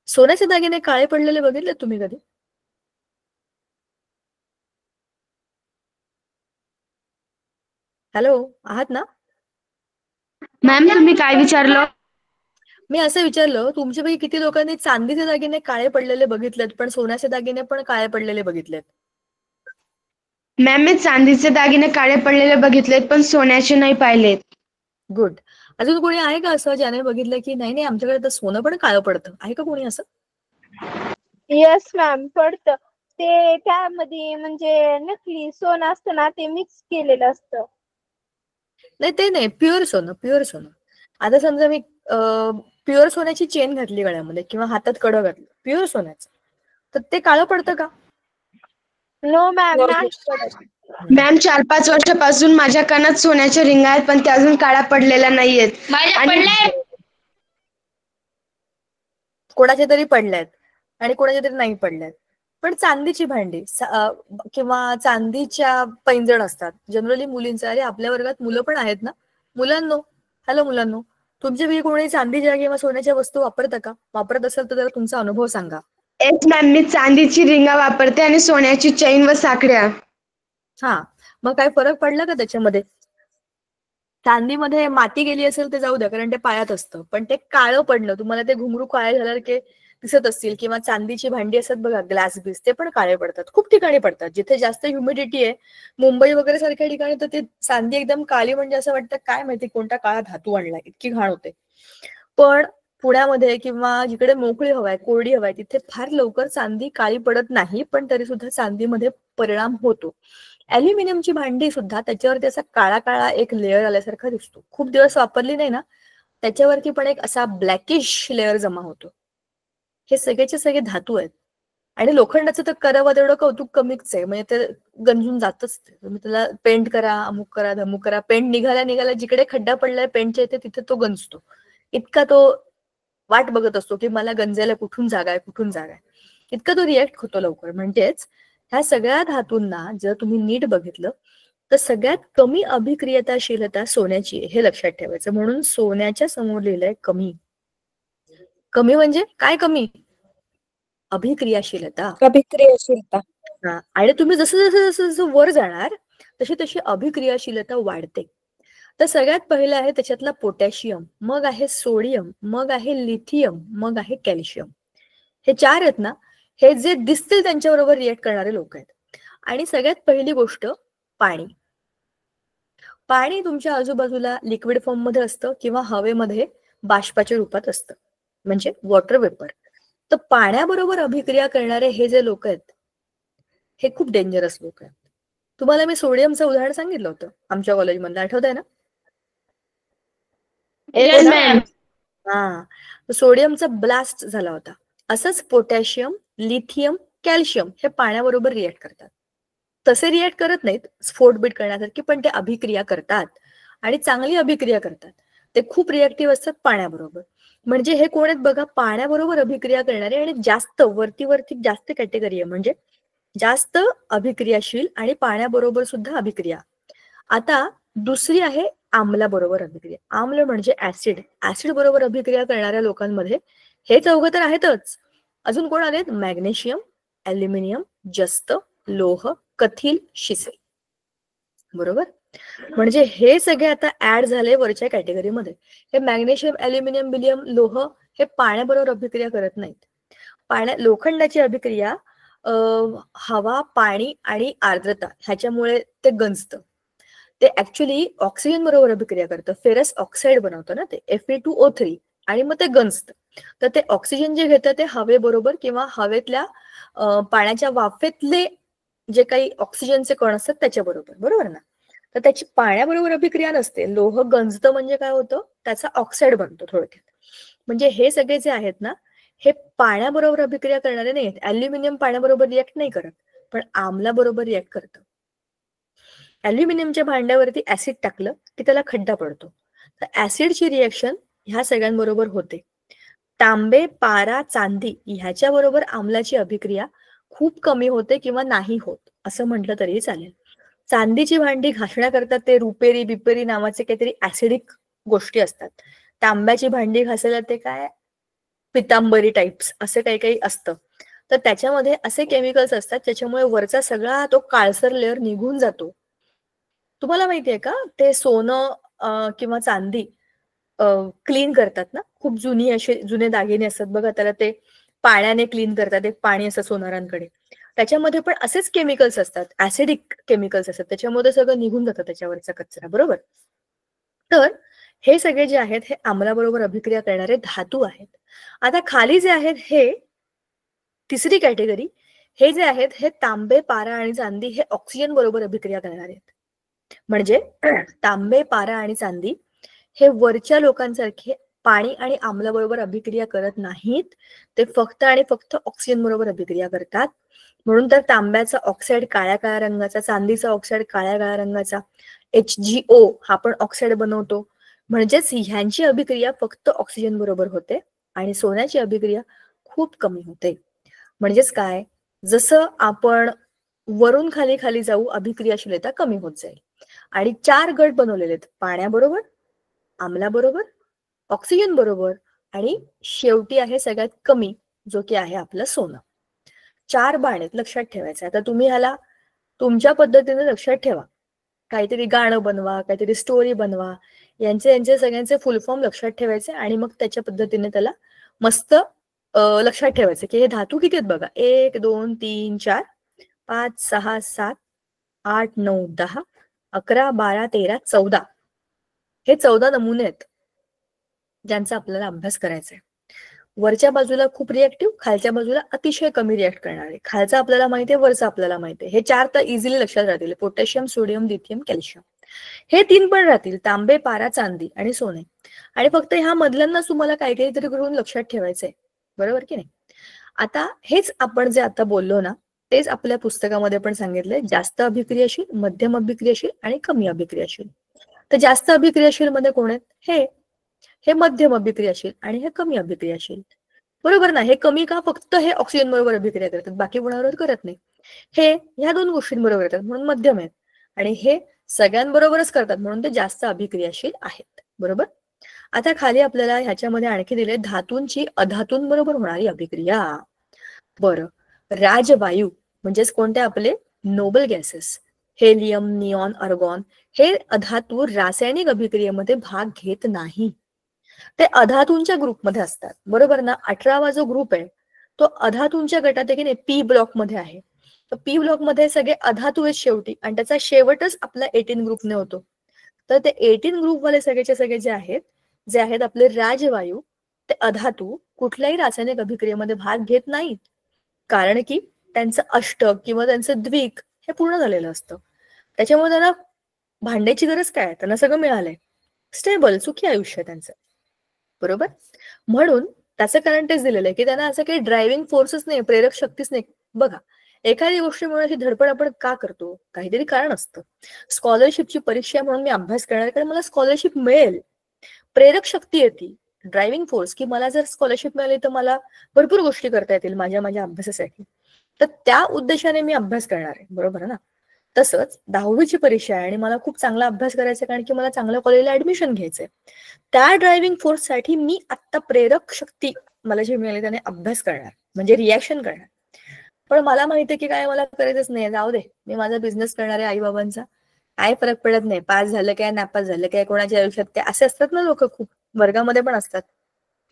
सोन्याचे दागिने काळे पडलेले बघितले तुम्ही कधी? हॅलो, आहात ना? मॅम तुम्ही काय विचारलं? मी असं विचारलं, तुमच्यापैकी किती लोकांनी चांदीचे दागिने काळे पडलेले बघितलेत पण सोन्याचे दागिने पण काळे पडलेले बघितलेत? मॅम मी चांदीचे दागिने काळे पडलेले बघितलेत पण सोन्याचे नाही पाहिलेत. गुड. अजून कोणी आहे का असं ज्याने बघितलं की नाही नाही आमच्याकडे तर सोनं पण काळं पडतं? आहे का कोणी असं? येस मॅम, पडतं. ते त्यामध्ये म्हणजे नकली सोनं असतं ना, ते मिक्स केलेलं असतं. नाही ते नाही, प्युअर सोनं, प्युअर सोनं. आता समजा मी प्युअर सोन्याची चेन घातली गळ्यामध्ये किंवा हातात कडं घातलं प्युअर सोन्याचं, तर ते काळं पडतं का? नो मॅम, नाही पडत. मॅम 4-5 वर्षापासून माझ्या कानात सोन्याच्या रिंगा आहेत पण त्या अजून काळ्या पडलेल्या नाहीयेत. आणि कोणाच्या तरी पडल्यात आणि कोणाच्या तरी नाही पडल्यात. पण चांदीची भांडी किंवा चांदीच्या पैंजण असतात जनरली मुलींच्या. अरे आपल्या वर्गात मुलं पण आहेत ना? मुलांनो, हॅलो मुलांनो, तुमच्या वेळी कोणी चांदीच्या किंवा सोन्याच्या वस्तू वापरता का? वापरत असेल तर जरा तुमचा अनुभव सांगा. येस मॅम, मी चांदीची रिंगा वापरते आणि सोन्याची चैन व साखळ्या. हा, मग काय फरक पडला का त्याच्यामध्ये? चांदीमध्ये माती गेली असेल ते जाऊ द्या, कारण ते पायात असतं, पण ते काळं पडलं, तुम्हाला ते घुंगरू काळे झाल्यासारखे दिसत असतील किंवा चांदीची भांडी असतात बघा, ग्लास बीस, ते पण काळे पडतात. खूप ठिकाणी पडतात जिथे जास्त ह्युमिडिटी आहे, मुंबई वगैरे सारख्या ठिकाणी तर ते चांदी एकदम काळी म्हणजे असं वाटतं काय माहिती कोणता काळा धातू आणलाय, इतकी घाण होते. पण पुण्यामध्ये किंवा जिकडे मोकळी हवाय, कोरडी हवाय, तिथे फार लवकर चांदी काळी पडत नाही, पण तरी सुद्धा चांदीमध्ये परिणाम होतो. अॅल्युमिनियमची भांडी सुद्धा त्याच्यावरती असा काळा काळा एक लेअर आल्यासारखा दिसतो. खूप दिवस वापरली नाही ना, त्याच्यावरती पण एक असा ब्लॅकिश लेअर जमा होतो. हे सगळेचे सगळे धातू आहेत. आणि लोखंडाचं तर करावं तेवढं कौतुक कमीच आहे, म्हणजे ते गंजून जातच. तुम्ही त्याला पेंट करा, अमुक करा, धमुक करा, पेंट निघाल्या जिकडे खड्डा पडलाय पेंटच्या इथे, तिथे तो गंजतो. इतका तो वाट बघत असतो की मला गंजायला कुठून जागा आहे, कुठून जागा आहे. इतका तो रिॲक्ट होतो लवकर. म्हणजेच ह्या सगळ्या धातूंना जर तुम्ही नीट बघितलं तर सगळ्यात कमी अभिक्रियताशीलता सोन्याची आहे, हे लक्षात ठेवायचं. म्हणून सोन्याच्या समोर लिहिलंय कमी. कमी म्हणजे काय कमी? अभिक्रियाशीलता. अभिक्रियाशीलता. आणि तुम्ही जसं जसं जसं जसं वर जाणार तशी तशी अभिक्रियाशीलता वाढते. तर सगळ्यात पहिलं आहे त्याच्यातला पोटॅशियम, मग आहे सोडियम, मग आहे लिथियम, मग आहे कॅल्शियम. हे 4 आहेत ना, हे जे दिसतील त्यांच्याबरोबर रिएक्ट करणारे लोक आहेत. आणि सगळ्यात पहिली गोष्ट पाणी. पाणी तुमच्या आजूबाजूला लिक्विड फॉर्म मध्ये असतं किंवा हवेमध्ये बाष्पाच्या रूपात असतं, म्हणजे वॉटर वेपर. तर पाण्याबरोबर अभिक्रिया करणारे हे जे लोक आहेत हे खूप डेंजरस लोक आहेत. तुम्हाला मी सोडियमचं उदाहरण सांगितलं होतं आमच्या कॉलेजमधलं, आठवत आहे ना? Yes ma'am. हा, सोडियमचा ब्लास्ट झाला होता. असंच पोटॅशियम, लिथियम, कॅल्शियम हे पाण्याबरोबर रिएक्ट करतात. तसे रिएक्ट करत नाहीत स्फोटबीट करण्यासारखी, पण ते अभिक्रिया करतात आणि चांगली अभिक्रिया करतात. ते खूप रिएक्टिव्ह असतात पाण्याबरोबर. म्हणजे हे कोण आहेत बघा, पाण्याबरोबर अभिक्रिया करणारे आणि जास्त वरती जास्त कॅटेगरी आहे, म्हणजे जास्त अभिक्रियाशील आणि पाण्याबरोबर सुद्धा अभिक्रिया. आता दुसरी आहे आम्लाबरोबर अभिक्रिया. आम्ल म्हणजे ऍसिड. ऍसिड बरोबर अभिक्रिया करणाऱ्या लोकांमध्ये हे चौघं तर आहेतच, अजून कोण आलेत? मॅग्नेशियम, अॅल्युमिनियम, जस्त, लोह, कथील, शिसे. बरोबर? म्हणजे हे सगळे आता ऍड झाले वरच्या कॅटेगरीमध्ये. हे मॅग्नेशियम, अॅल्युमिनियम, बिलियम, लोह हे पाण्याबरोबर अभिक्रिया करत नाहीत. लोखंडाची अभिक्रिया हवा, पाणी आणि आर्द्रता ह्याच्यामुळे ते गंजतं. ते ऍक्च्युली ऑक्सिजन बरोबर अभिक्रिया करतं, फेरस ऑक्साईड बनवतं ना ते, Fe2O3, आणि मग ते गंजतं. तर ते ऑक्सिजन जे घेतं ते हवेबरोबर किंवा हवेतल्या पाण्याच्या वाफेतले जे काही ऑक्सिजनचे कण असतात त्याच्याबरोबर, बरोबर ना? तर त्याची पाण्याबरोबर अभिक्रिया नसते. लोह गंजतं म्हणजे काय होतं, त्याचा ऑक्साईड बनतो थोडक्यात. म्हणजे हे सगळे जे आहेत ना, हे पाण्याबरोबर अभिक्रिया करणारे नाहीत. अल्युमिनियम पाण्याबरोबर रिॲक्ट नाही करत, पण आम्लाबरोबर रिॲक्ट करतं. अल्युमिनियमच्या भांड्यावरती ऍसिड टाकलं की त्याला खड्डा पडतो. तर ऍसिडची रिएक्शन ह्या सगळ्यांबरोबर होते. तांबे, पारा, चांदी ह्याच्याबरोबर आम्लाची अभिक्रिया खूप कमी होते किंवा नाही होत असं म्हटलं तरी चालेल. चांदीची भांडी घासण्याकरता ते रुपेरी बिपेरी नावाचे काहीतरी ऍसिडिक गोष्टी असतात. तांब्याची भांडी घासायला ते काय पितांबरी टाइप्स असे काही काही असतं. तर त्याच्यामध्ये असे केमिकल्स असतात ज्याच्यामुळे वरचा सगळा तो काळसर लेअर निघून जातो. तुम्हाला माहितीये का ते सोनं किंवा चांदी क्लीन करतात ना, खूप जुने दागिने असतात बघा, त्याला ते पाण्याने क्लीन करतात, एक पाणी असं सोनारांकडे, त्याच्यामध्ये पण असेच केमिकल्स असतात, ऍसिडिक केमिकल्स असतात, त्याच्यामध्ये सगळं निघून जातं त्याच्यावरचा कचरा, बरोबर. तर हे सगळे जे आहेत हे आम्लाबरोबर अभिक्रिया करणारे धातू आहेत. आता खाली जे आहेत हे तिसरी कॅटेगरी, हे जे आहेत हे तांबे, पारा आणि चांदी हे ऑक्सिजन बरोबर अभिक्रिया करणार आहेत. म्हणजे तांबे, पारा आणि चांदी हे वरच्या लोकांसारखे पाणी आणि आम्लाबरोबर अभिक्रिया करत नाहीत. ते फक्त आणि फक्त ऑक्सिजन बरोबर अभिक्रिया करतात. म्हणून तर तांब्याचा ऑक्साईड काळ्या काळ्या रंगाचा, चांदीचा ऑक्साईड काळ्या काळ्या रंगाचा, HgO हा पण ऑक्साईड बनवतो. म्हणजेच ह्यांची अभिक्रिया फक्त ऑक्सिजन बरोबर होते आणि सोन्याची अभिक्रिया खूप कमी होते. म्हणजेच काय, जसं आपण वरून खाली खाली जाऊ अभिक्रियाशीलता कमी होत जाईल. आणि 4 गट बनवलेले आहेत, पाण्याबरोबर, आम्लाबरोबर, ऑक्सिजन बरोबर आणि शेवटी आहे सगळ्यात कमी, जो की आहे आपलं सोनं. 4 बाण आहेत, लक्षात ठेवायचं. आता तुम्ही ह्याला तुमच्या पद्धतीने लक्षात ठेवा. काहीतरी गाणं बनवा, काहीतरी स्टोरी बनवा, यांचे सगळ्यांचे फुल फॉर्म लक्षात ठेवायचे आणि मग त्याच्या पद्धतीने त्याला मस्त लक्षात ठेवायचं की हे धातू किती आहेत बघा. 1 2 3 4 5 6 7 8 9 10 11 12 13 14 हे 14 नमुने आहेत ज्यांचा आपल्याला अभ्यास करायचा आहे. वरच्या बाजूला खूप रिएक्टिव्ह, खालच्या बाजूला अतिशय कमी रिएक्ट करणारे. खालचा आपल्याला माहितीये, वरचा आपल्याला माहितीये. हे 4 तर इझिली लक्षात राहतील, पोटॅशियम, सोडियम, लिथियम, कॅल्शियम. हे 3 पण राहतील, तांबे, पारा, चांदी आणि सोने. आणि फक्त ह्या मधल्यांना तुम्हाला काही तरी करून लक्षात ठेवायचंय, बरोबर की नाही. आता हेच आपण जे आता बोललो ना, तेच आपल्या पुस्तकामध्ये पण सांगितलंय, जास्त अभिक्रियाशील, मध्यम अभिक्रियाशील आणि कमी अभिक्रियाशील. तर जास्त अभिक्रियाशील मध्ये कोण आहेत, हे मध्यम अभिक्रियाशील आणि हे कमी अभिक्रियाशील, बरोबर ना. हे कमी का, फक्त हे ऑक्सिजन बरोबर अभिक्रिया करतात, बाकी कोणाबरोबर करत नाही. हे ह्या 2 गोष्टींबरोबर येतात म्हणून मध्यम आहेत, आणि हे सगळ्यांबरोबरच करतात म्हणून ते जास्त अभिक्रियाशील आहेत, बरोबर. आता खाली आपल्याला ह्याच्यामध्ये आणखी दिले धातूंची अधातूंबरोबर होणारी अभिक्रिया. बरं, राजवायू म्हणजेच कोणते आपले noble gases, helium, neon, argon, हे अधातू रासायनिक अभिक्रियेमध्ये भाग घेत नाही. ते अधातूंच्या ग्रुपमध्ये असतात, बरोबर ना. 18वा जो ग्रुप आहे तो अधातूंच्या गटात आहे की नाही, पी ब्लॉक मध्ये आहे. तर पी ब्लॉक मध्ये सगळे अधातू आहेत शेवटी, आणि त्याचा शेवटच आपला 18 ग्रुपने होतो. तर ते 18 ग्रुपवाले सगळेचे सगळे जे आहेत आपले राजवायू, ते अधातू कुठल्याही रासायनिक अभिक्रियेमध्ये भाग घेत नाहीत. कारण की त्यांचं अष्टक किंवा त्यांचं द्विक हे पूर्ण झालेलं असतं. त्याच्यामुळे त्यांना भांड्याची गरज काय, त्यांना सगळं मिळालंय, स्टेबल सुखी आयुष्य त्यांचं, बरोबर. म्हणून त्याचं कारण तेच दिलेलं आहे की त्यांना असं काही ड्रायव्हिंग फोर्सच नाही, प्रेरक शक्तीच नाही. बघा, एखादी गोष्ट मिळण्याची धडपड आपण का करतो, काहीतरी कारण असतं. स्कॉलरशिपची परीक्षा म्हणून मी अभ्यास करणार कारण मला स्कॉलरशिप मिळेल, प्रेरक शक्ती येते, ड्रायव्हिंग फोर्स, की मला जर स्कॉलरशिप मिळाली तर मला भरपूर गोष्टी करता येतील माझ्या अभ्यासासाठी. तर त्या उद्देशाने मी अभ्यास करणार आहे, बरोबर ना. तसंच 10वीची परीक्षा आहे आणि मला खूप चांगला अभ्यास करायचा आहे कारण की मला चांगल्या कॉलेजला ऍडमिशन घ्यायचंय. त्या ड्रायव्हिंग फोर्ससाठी मी आता प्रेरक शक्ती मला जे मिळाली त्याने अभ्यास करणार, म्हणजे रिॲक्शन करणार. पण मला माहितीये की काय मला करायचंच नाही, जाऊ दे, मी माझा बिझनेस करणार आहे आईबाबांचा, काय फरक पडत नाही, पास झालं काय नापास झालं काय, कोणाच्या आयुष्यात काय, असे असतात ना लोक, खूप वर्गामध्ये पण असतात.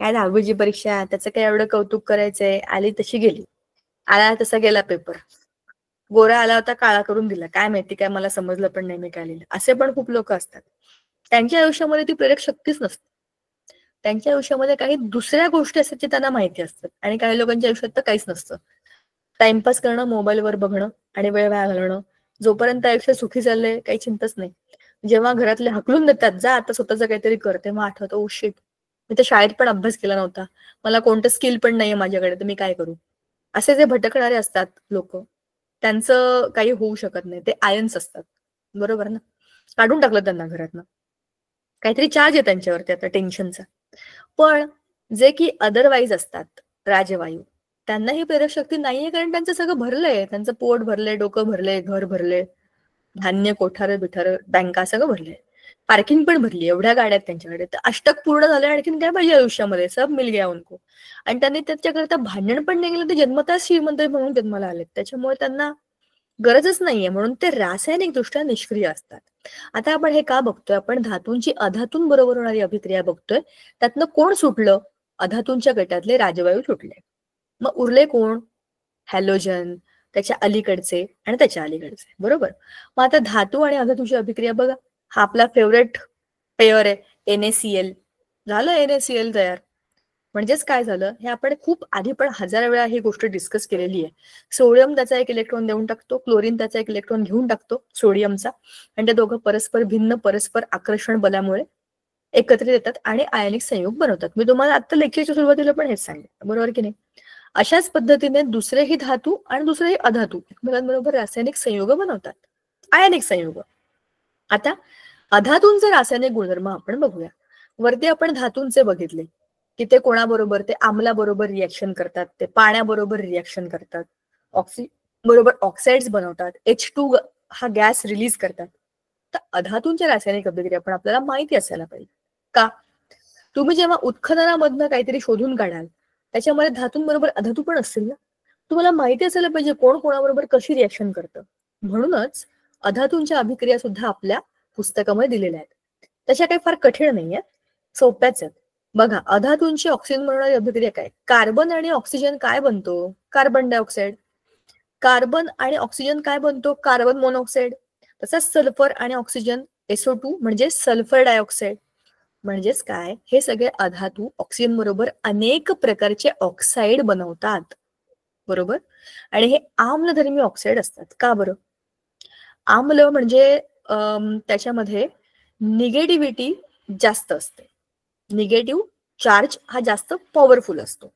काय 10वीची परीक्षा, त्याचं काय एवढं कौतुक करायचंय, आली तशी गेली, आला तसा गेला पेपर, गोरा आला होता काळा करून दिला, काय माहिती काय, मला समजलं पण नाही मी काय लिहिलं. असे पण खूप लोक असतात, त्यांच्या आयुष्यामध्ये ती प्रेरक शक्तीच नसते. त्यांच्या आयुष्यामध्ये काही दुसऱ्या गोष्टी असतात जे त्यांना माहिती असतात, आणि काही लोकांच्या आयुष्यात तर काहीच नसतं. टाइमपास करणं, मोबाईलवर बघणं आणि वेळ वाया घालवणं. जोपर्यंत आयुष्य सुखी चाललंय काही चिंताच नाही. जेव्हा घरातले हकलून देतात, जा आता स्वतःच काहीतरी कर, तेव्हा आठवतं, ओ शिट, मी तर शाळेत पण अभ्यास केला नव्हता, मला कोणतं स्किल पण नाहीये माझ्याकडे, तर मी काय करू? असे जे भटकणारे असतात लोक, त्यांचं काही होऊ शकत नाही. ते आयन्स असतात, बरोबर ना? काढून टाकलं त्यांना घरातनं. काहीतरी चार्ज आहे त्यांच्यावरती आता टेन्शनचा. पण जे की अदरवाईज असतात, राजवायू, त्यांना ही प्रेरक शक्ती नाहीये, कारण त्यांचं सगळं भरलंय. त्यांचं पोट भरलंय, डोकं भरलंय, घर भरलंय, धान्य, कोठार बिठार, बँका सगळं भरलंय, पार्किंग पण भरली, एवढ्या गाड्या आहेत त्यांच्याकडे. तर अष्टक पूर्ण झालंय, आणखीन काय पाहिजे आयुष्यामध्ये? सब मिल गया उनको. आणि त्यांनी त्याच्याकरता भांडण पण नाही केलं, ते जन्मताच श्रीमंत म्हणून जन्माला आलेत. त्याच्यामुळे त्यांना गरजच नाहीये, म्हणून ते रासायनिक दृष्ट्या निष्क्रिय असतात. आता आपण हे का बघतोय? आपण धातूंची अधातून बरोबर होणारी अभिक्रिया बघतोय. त्यातनं कोण सुटलं? अधातूंच्या गटातले राजवायू सुटले. मग उरले कोण? हॅलोजन, त्याच्या अलीकडचे आणि त्याच्या अलीकडचे, बरोबर? मग आता धातू आणि अधातूची अभिक्रिया बघा. हा आपला फेवरेट पेयर आहे, NaCl. झालं NaCl तयार. म्हणजेच काय झालं? हे आपण खूप आधी पण 1000 वेळा ही गोष्ट डिस्कस केलेली आहे. सोडियम त्याचा एक इलेक्ट्रॉन देऊन टाकतो, क्लोरीन त्याचा एक इलेक्ट्रॉन घेऊन टाकतो सोडियमचा, आणि ते दोघं परस्पर भिन्न, परस्पर आकर्षण बलामुळे एकत्रित येतात आणि आयनिक संयुग बनवतात. मी तुम्हाला आता लेक्चरच्या सुरुवातीला पण हेच सांगितलं, बरोबर की नाही? अशाच पद्धतीने दुसरेही धातू आणि दुसरेही अधातू एकमेकांबरोबर रासायनिक संयुग बनवतात, आयनिक संयुग. आता अधातूंचे रासायनिक गुणधर्म आपण बघूया. वरती आपण धातूंचे बघितले की ते कोणाबरोबर? ते आम्लाबरोबर रिएक्शन करतात, ते पाण्याबरोबर रिएक्शन करतात, बरोबर ऑक्साइड्स बनवतात, H2 हा गॅस रिलीज करतात. तर अधातूंच्या रासायनिक अभिक्रिया पण आपल्याला माहिती असायला पाहिजे. का? तुम्ही जेव्हा उत्खननामधनं काहीतरी शोधून काढाल, त्याच्यामध्ये धातूंबरोबर अधातू पण असतील ना, तुम्हाला माहिती असायला पाहिजे कोण कोणाबरोबर कशी रिएक्शन करतं. म्हणूनच अधातूंच्या अभिक्रिया सुद्धा आपल्या पुस्तकामध्ये दिलेल्या आहेत. तशा काही फार कठीण नाहीये, सोप्याच आहेत. बघा, अधातूंची ऑक्सिजन बनवणारी अभिक्रिया काय? कार्बन आणि ऑक्सिजन काय बनतो? Carbon dioxide. कार्बन आणि ऑक्सिजन काय बनतो? Carbon monoxide. तसंच सल्फर आणि ऑक्सिजन SO2 म्हणजे सल्फर डायऑक्साईड. म्हणजेच काय? हे सगळे अधातू ऑक्सिजन बरोबर अनेक प्रकारचे ऑक्साईड बनवतात, बरोबर? आणि हे आम्लधर्मी ऑक्साईड असतात. का बरं? आम्ल म्हणजे त्याच्यामध्ये निगेटिव्हिटी जास्त असते, निगेटिव्ह चार्ज हा जास्त पॉवरफुल असतो.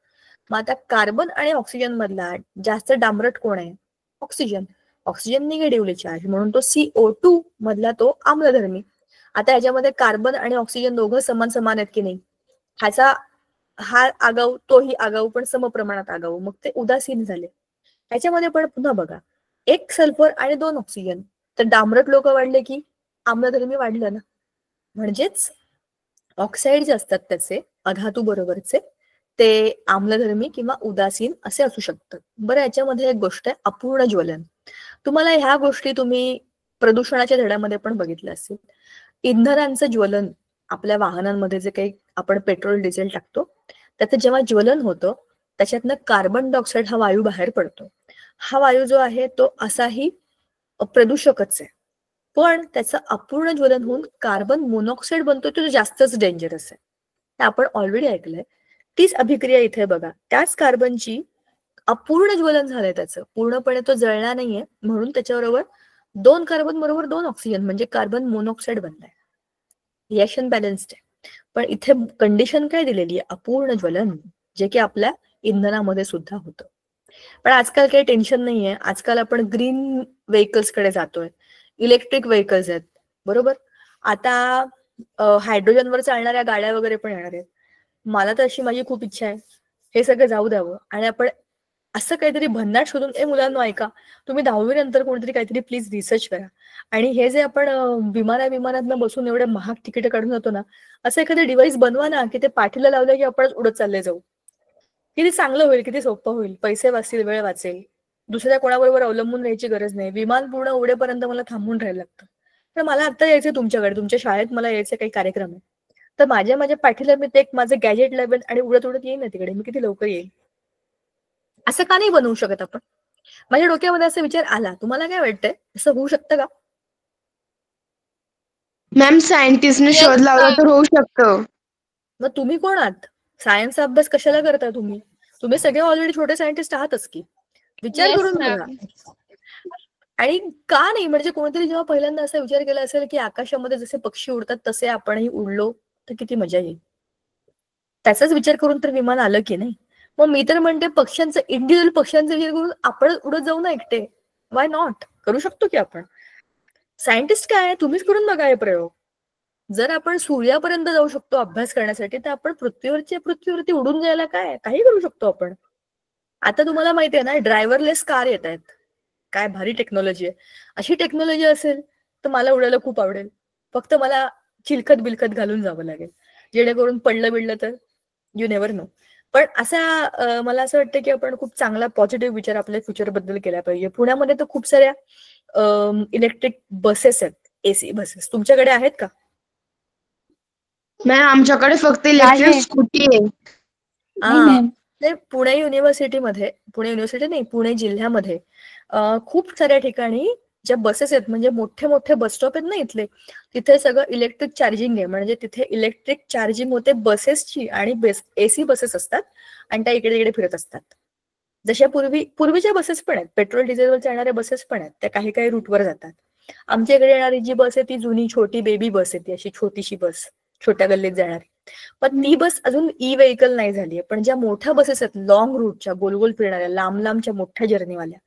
मग आता कार्बन आणि ऑक्सिजन मधला जास्त डांबरट कोण आहे? ऑक्सिजन. ऑक्सिजन निगेटिव्हली चार्ज, म्हणून तो CO2 मधला तो आम्लधर्मी. आता याच्यामध्ये कार्बन आणि ऑक्सिजन दोघं समान समान आहेत की नाही? ह्याचा हा आगाऊ, तोही आगाऊ, पण समप्रमाणात आगाऊ, मग ते उदासीन झाले. ह्याच्यामध्ये पण पुन्हा बघा, 1 सल्फर आणि 2 ऑक्सिजन, तर डांबरट लोक वाढले की आम्लधर्मी वाढलं ना. म्हणजेच ऑक्साईड जे असतात त्याचे अधातू बरोबरचे, ते आम्लधर्मी किंवा उदासीन असे असू शकतात. बरं, याच्यामध्ये एक गोष्ट आहे, अपूर्ण ज्वलन. तुम्हाला ह्या गोष्टी तुम्ही प्रदूषणाच्या धड्यामध्ये पण बघितल्या असतील. इंधनांचं ज्वलन, आपल्या वाहनांमध्ये जे काही आपण पेट्रोल डिझेल टाकतो, त्याचं जेव्हा ज्वलन होतं, त्याच्यातनं कार्बन डायऑक्साईड हा वायू बाहेर पडतो. हा वायू जो आहे तो असाही प्रदूषकच आहे, पण त्याचं अपूर्ण ज्वलन होऊन कार्बन मोनॉक्साईड बनतो, तो जास्तच डेंजरस आहे. हे आपण ऑलरेडी ऐकलंय. तीच अभिक्रिया इथे बघा, त्याच कार्बनची अपूर्ण ज्वलन झालंय, त्याचं पूर्णपणे तो जळला नाहीये, म्हणून त्याच्याबरोबर 2 कार्बन बरोबर 2 ऑक्सिजन म्हणजे कार्बन मोनॉक्साईड बनलाय. रिएक्शन बॅलन्स्ड आहे. पण इथे कंडिशन काय दिलेली आहे? अपूर्ण ज्वलन, जे की आपल्या इंधनामध्ये सुद्धा होतं. पण आजकाल काही टेन्शन नाहीये. आजकाल आपण ग्रीन व्हेकल्स कडे जातोय, इलेक्ट्रिक व्हेकल्स आहेत, बरोबर? आता हायड्रोजनवर चालणाऱ्या गाड्या वगैरे पण येणार आहेत. मला तर अशी माझी खूप इच्छा आहे, हे सगळं जाऊ द्यावं आणि आपण असं काहीतरी भन्नाट शोधून, मुलांना ऐका, तुम्ही 10वी नंतर कोणतरी काहीतरी प्लीज रिसर्च करा. आणि हे जे आपण विमानातनं बसून एवढे महाग तिकीट काढून जातो ना, असं एखादं डिव्हाइस बनवा ना, की ते पाठीला लावलं की आपणच उडत चालले जाऊ. किती चांगलं होईल, किती सोपं होईल, पैसे वाचतील, वेळ वाचेल, दुसऱ्या कोणाबरोबर अवलंबून राहायची गरज नाही. विमान पूर्ण उडेपर्यंत मला थांबून राहायला लागतं. तर मला आता यायचंय तुमच्याकडे, तुमच्या शाळेत मला यायचं, काही कार्यक्रम आहे, तर माझ्या पाठीला मी ते एक माझं गॅजेट लावेन आणि उडत उडत येईन ना तिकडे, मी किती लवकर येईल. असं का नाही बनवू शकत आपण? माझ्या डोक्यामध्ये असा विचार आला. तुम्हाला काय वाटतंय, असं होऊ शकतं का? मॅम, सायंटिस्टने शोध लावला तर होऊ शकतं. मग तुम्ही कोण आहात? सायन्सचा अभ्यास कशाला करता तुम्ही? तुम्ही सगळे ऑलरेडी छोटे सायंटिस्ट आहातच की. विचार करून बघा. आणि का नाही, म्हणजे कोणतरी जेव्हा पहिल्यांदा असा विचार केला असेल की आकाशामध्ये जसे पक्षी उडतात तसे आपणही उडलो, तर किती मजा येईल. त्याचाच विचार करून तर विमान आलं की नाही. मग मी तर म्हणते पक्ष्यांचं इंडिव्हिज्युअल पक्ष्यांचा विचार करून आपण उडत जाऊ ना एकटे. वाय नॉट, करू शकतो की आपण. सायंटिस्ट काय, तुम्हीच करून बघा हे प्रयोग. जर आपण सूर्यापर्यंत जाऊ शकतो अभ्यास करण्यासाठी, तर आपण पृथ्वीवरती उडून जायला काय, काही करू शकतो आपण. आता तुम्हाला माहिती आहे ना, ड्रायव्हरलेस कार येत आहेत. काय भारी टेक्नॉलॉजी आहे. अशी टेक्नॉलॉजी असेल तर मला उडायला खूप आवडेल. फक्त मला चिलखत बिलखत घालून जावं लागेल, जेणेकरून पडलं बिडलं तर यू नेव्हर नो. पण असा मला असं वाटतं की आपण खूप चांगला पॉझिटिव्ह विचार आपल्या फ्युचर बद्दल केला पाहिजे. पुण्यामध्ये तर खूप साऱ्या इलेक्ट्रिक बसेस आहेत, एसी बसेस. तुमच्याकडे आहेत का? मॅम आमच्याकडे फक्त इलेक्ट्रिक स्कूटी आहे. पुणे युनिव्हर्सिटी नाही, पुणे जिल्ह्यामध्ये खूप साऱ्या ठिकाणी ज्या बसेस आहेत, म्हणजे मोठे मोठे बस स्टॉप आहेत ना इथले, तिथे सगळं इलेक्ट्रिक चार्जिंग आहे. म्हणजे तिथे इलेक्ट्रिक चार्जिंग होते बसेसची, आणि एसी बसेस असतात आणि त्या इकडे तिकडे फिरत असतात. जशा पूर्वीच्या बसेस पण आहेत, पेट्रोल डिझेलवर चालणाऱ्या बसेस पण आहेत, त्या काही काही रूटवर जातात. आमच्या इकडे येणारी जी बस आहे ती जुनी छोटी बेबी बस आहे, ती अशी छोटीशी बस, छोट्या गल्लीत जाणारी. पण ती बस अजून ई व्हेकल नाही झालीये. पण ज्या मोठ्या बसेस आहेत लॉंग रूटच्या, गोल गोल फिरणाऱ्या, लांब लांबच्या मोठ्या जर्नीवाल्या,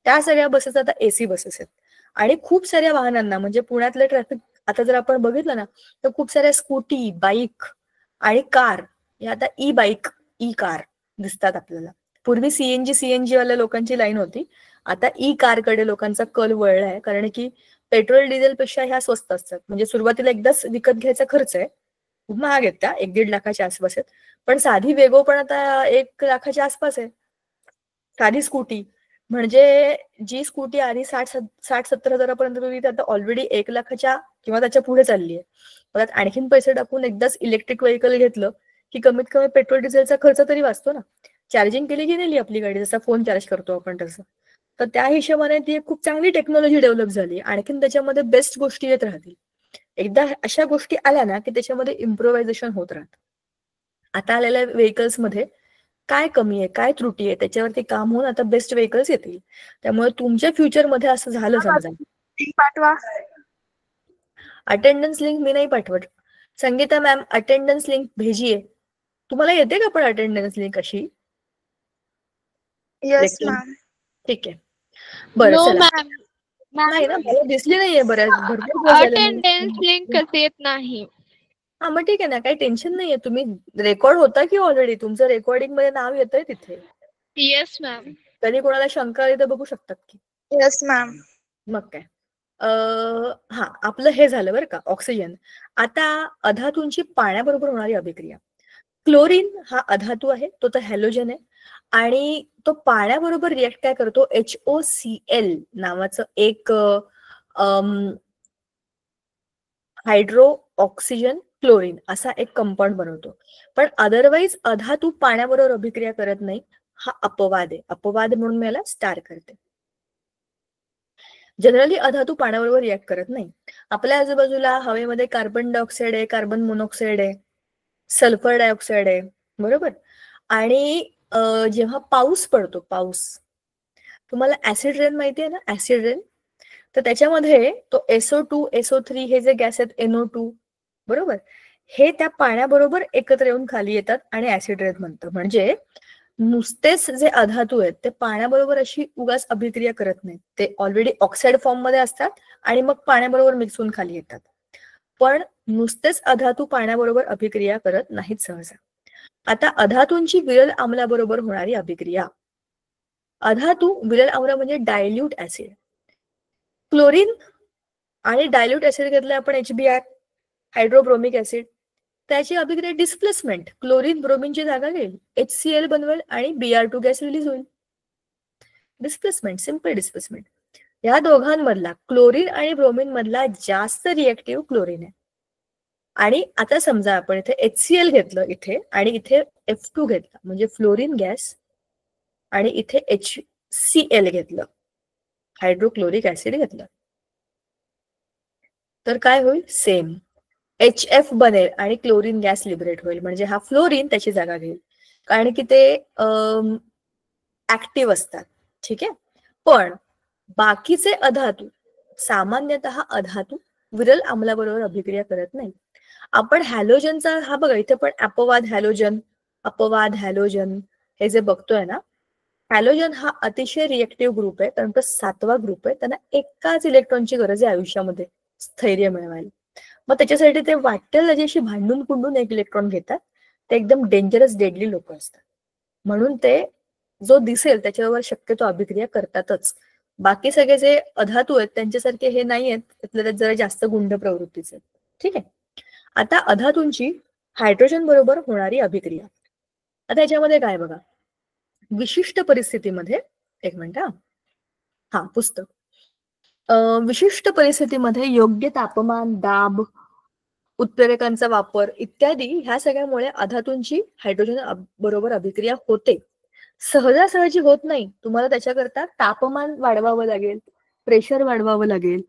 त्या सगळ्या बसेस आता एसी बसेस आहेत. आणि खूप साऱ्या वाहनांना, म्हणजे पुण्यातलं ट्रॅफिक आता जर आपण बघितलं ना, तर खूप साऱ्या स्कूटी, बाईक आणि कार, या आता ई बाईक, ई कार दिसतात आपल्याला. पूर्वी सीएनजी वाल्या लोकांची लाईन होती, आता ई कारकडे लोकांचा कल वळलाय. कारण की पेट्रोल डिझेल पेक्षा ह्या स्वस्त असतात. म्हणजे सुरुवातीला एकदाच विकत घ्यायचा खर्च आहे, खूप महाग आहेत त्या, 1-1.5 लाखाच्या आसपास आहेत. पण साधी वेगो पण आता 1 लाखाच्या आसपास आहे, साधी स्कूटी. म्हणजे जी स्कूटी आधी 60-70 हजारापर्यंत होती, ती आता ऑलरेडी 1 लाखाच्या किंवा त्याच्या पुढे चालली आहे. त्यात आणखीन पैसे टाकून एकदाच इलेक्ट्रिक व्हेकल घेतलं की कमीत कमी पेट्रोल डिझेलचा खर्च तरी वाचतो ना. चार्जिंग केली की नेली आपली गाडी, जसा फोन चार्ज करतो आपण तसं. तर त्या हिशोबाने ती खूप चांगली टेक्नॉलॉजी डेव्हलप झाली. आणखीन त्याच्यामध्ये बेस्ट गोष्टी येत राहतील. एकदा अशा गोष्टी आल्या ना की त्याच्यामध्ये इम्प्रोव्हायझेशन होत राहतं. आता आलेल्या व्हेकल्स मध्ये काय कमी आहे, काय त्रुटी आहे, त्याच्यावरती काम होऊन आता बेस्ट व्हेकल्स येतील. त्यामुळे तुमच्या फ्युचरमध्ये असं झालं समजा, पाठवा. अटेंडन्स लिंक मी नाही पाठवत. संगीता मॅम अटेंडन्स लिंक भेजिये. तुम्हाला येते का पण अटेंडन्स लिंक अशी? Yes ma'am. ठीक आहे, बरं नो चला. मॅम. नाही ना, मला दिसली नाहीये भरपूर दिवस झाले. अटेंडन्स लिंकच येत नाही. हा मग ठीक आहे ना, काही टेन्शन नाहीये. तुम्ही रेकॉर्ड होता की ऑलरेडी, तुमचं रेकॉर्डिंग मध्ये नाव येतंय तिथे. Yes ma'am. कधी कोणाला शंका आली तर बघू शकतात की. Yes ma'am. मग काय, हा आपलं हे झालं बरं का, ऑक्सिजन. आता अधातूंची पाण्याबरोबर होणारी अभिक्रिया. क्लोरीन हा अधातू आहे, तो तर हॅलोजन आहे, आणि तो पाण्याबरोबर रिएक्ट काय करतो, HOCl नावाचं एक हायड्रो ऑक्सिजन क्लोरीन असा एक कंपाऊंड बनवतो. पण अदरवाईज अधातू पाण्याबरोबर अभिक्रिया करत नाही, हा अपवाद आहे. अपवाद म्हणून मी याला स्टार करते. जनरली अधातू पाण्याबरोबर रिॲक्ट करत नाही. आपल्या आजूबाजूला हवेमध्ये कार्बन डायऑक्साईड आहे, कार्बन मोनॉक्साईड आहे, सल्फर डायऑक्साईड आहे, बरोबर. आणि जेव्हा पाऊस पडतो, पाऊस, तुम्हाला ऍसिड रेन माहिती आहे ना, ऍसिड रेन, तर त्याच्यामध्ये तो SO2 SO3 हे जे गॅस आहेत, NO2, बरोबर, हे त्या पाण्याबरोबर एकत्र येऊन खाली येतात आणि ऍसिड रेन म्हणतं. म्हणजे नुसतेच जे अधातू आहेत ते पाण्याबरोबर अशी उगाच अभिक्रिया करत नाहीत, ते ऑलरेडी ऑक्साईड फॉर्म मध्ये असतात आणि मग पाण्याबरोबर मिक्स होऊन खाली येतात. पण नुसतेच अधातू पाण्याबरोबर अभिक्रिया करत नाहीत सहसा. आता अधातूंची विरल आम्लाबरोबर होणारी अभिक्रिया. अधातू विरल आम्ल म्हणजे डायल्यूट ऍसिड. क्लोरीन आणि डायल्यूट ऍसिड घेतलं आपण HBr, हायड्रोब्रोमिक ऍसिड, त्याची अभिक्रिया डिस्प्लेसमेंट, क्लोरीन ब्रोमिनची जागा घेईल, HCl बनवेल आणि Br2 गॅस रिलीज होईल. Displacement, simple displacement. या दोघांमधला, क्लोरीन आणि ब्रोमिन मधला जास्त रिएक्टिव्ह क्लोरीन आहे. आणि आता समजा आपण इथे HCl घेतलं इथे, आणि इथे F2 घेतला म्हणजे फ्लोरीन गॅस, आणि इथे HCl घेतलं, हायड्रोक्लोरिक ऍसिड घेतलं, तर काय होईल, सेम HF बनेल आणि क्लोरीन गॅस लिबरेट होईल. म्हणजे हा फ्लोरीन त्याची जागा घेईल, कारण की ते ऍक्टिव्ह असतात. ठीक आहे. पण बाकीचे अधातू, सामान्यतः अधातू विरल आम्लाबरोबर अभिक्रिया करत नाही. आपण हॅलोजनचा हा बघा इथे पण अपवाद हॅलोजन हे जे बघतोय ना, हॅलोजन हा अतिशय रिएक्टिव्ह ग्रुप आहे, कारण तो 7वा ग्रुप आहे. त्यांना एकाच इलेक्ट्रॉनची गरज आहे आयुष्यामध्ये स्थैर्य मिळवायला. मग त्याच्यासाठी ते वाटेल त्याच्याशी भांडून कुंडून एक इलेक्ट्रॉन घेतात. ते एकदम डेंजरस डेडली लोक असतात. म्हणून ते जो दिसेल त्याच्यावर शक्यतो अभिक्रिया करतातच. बाकी सगळे जे अधातू आहेत त्यांच्यासारखे हे नाही आहेत, त्यातल्या जरा जास्त गुंड प्रवृत्तीचे. ठीक आहे. आता अधातूंची हायड्रोजन बरोबर होणारी अभिक्रिया. आता याच्यामध्ये काय बघा, विशिष्ट परिस्थितीमध्ये, एक मिनिट हा पुस्तक, विशिष्ट परिस्थितीमध्ये योग्य तापमान, दाब, उत्प्रेरकांचा वापर इत्यादी ह्या सगळ्यामुळे अधातूंची हायड्रोजन बरोबर अभिक्रिया होते. सहजासहजी होत नाही. तुम्हाला त्याच्याकरता तापमान वाढवावं लागेल, प्रेशर वाढवावं लागेल,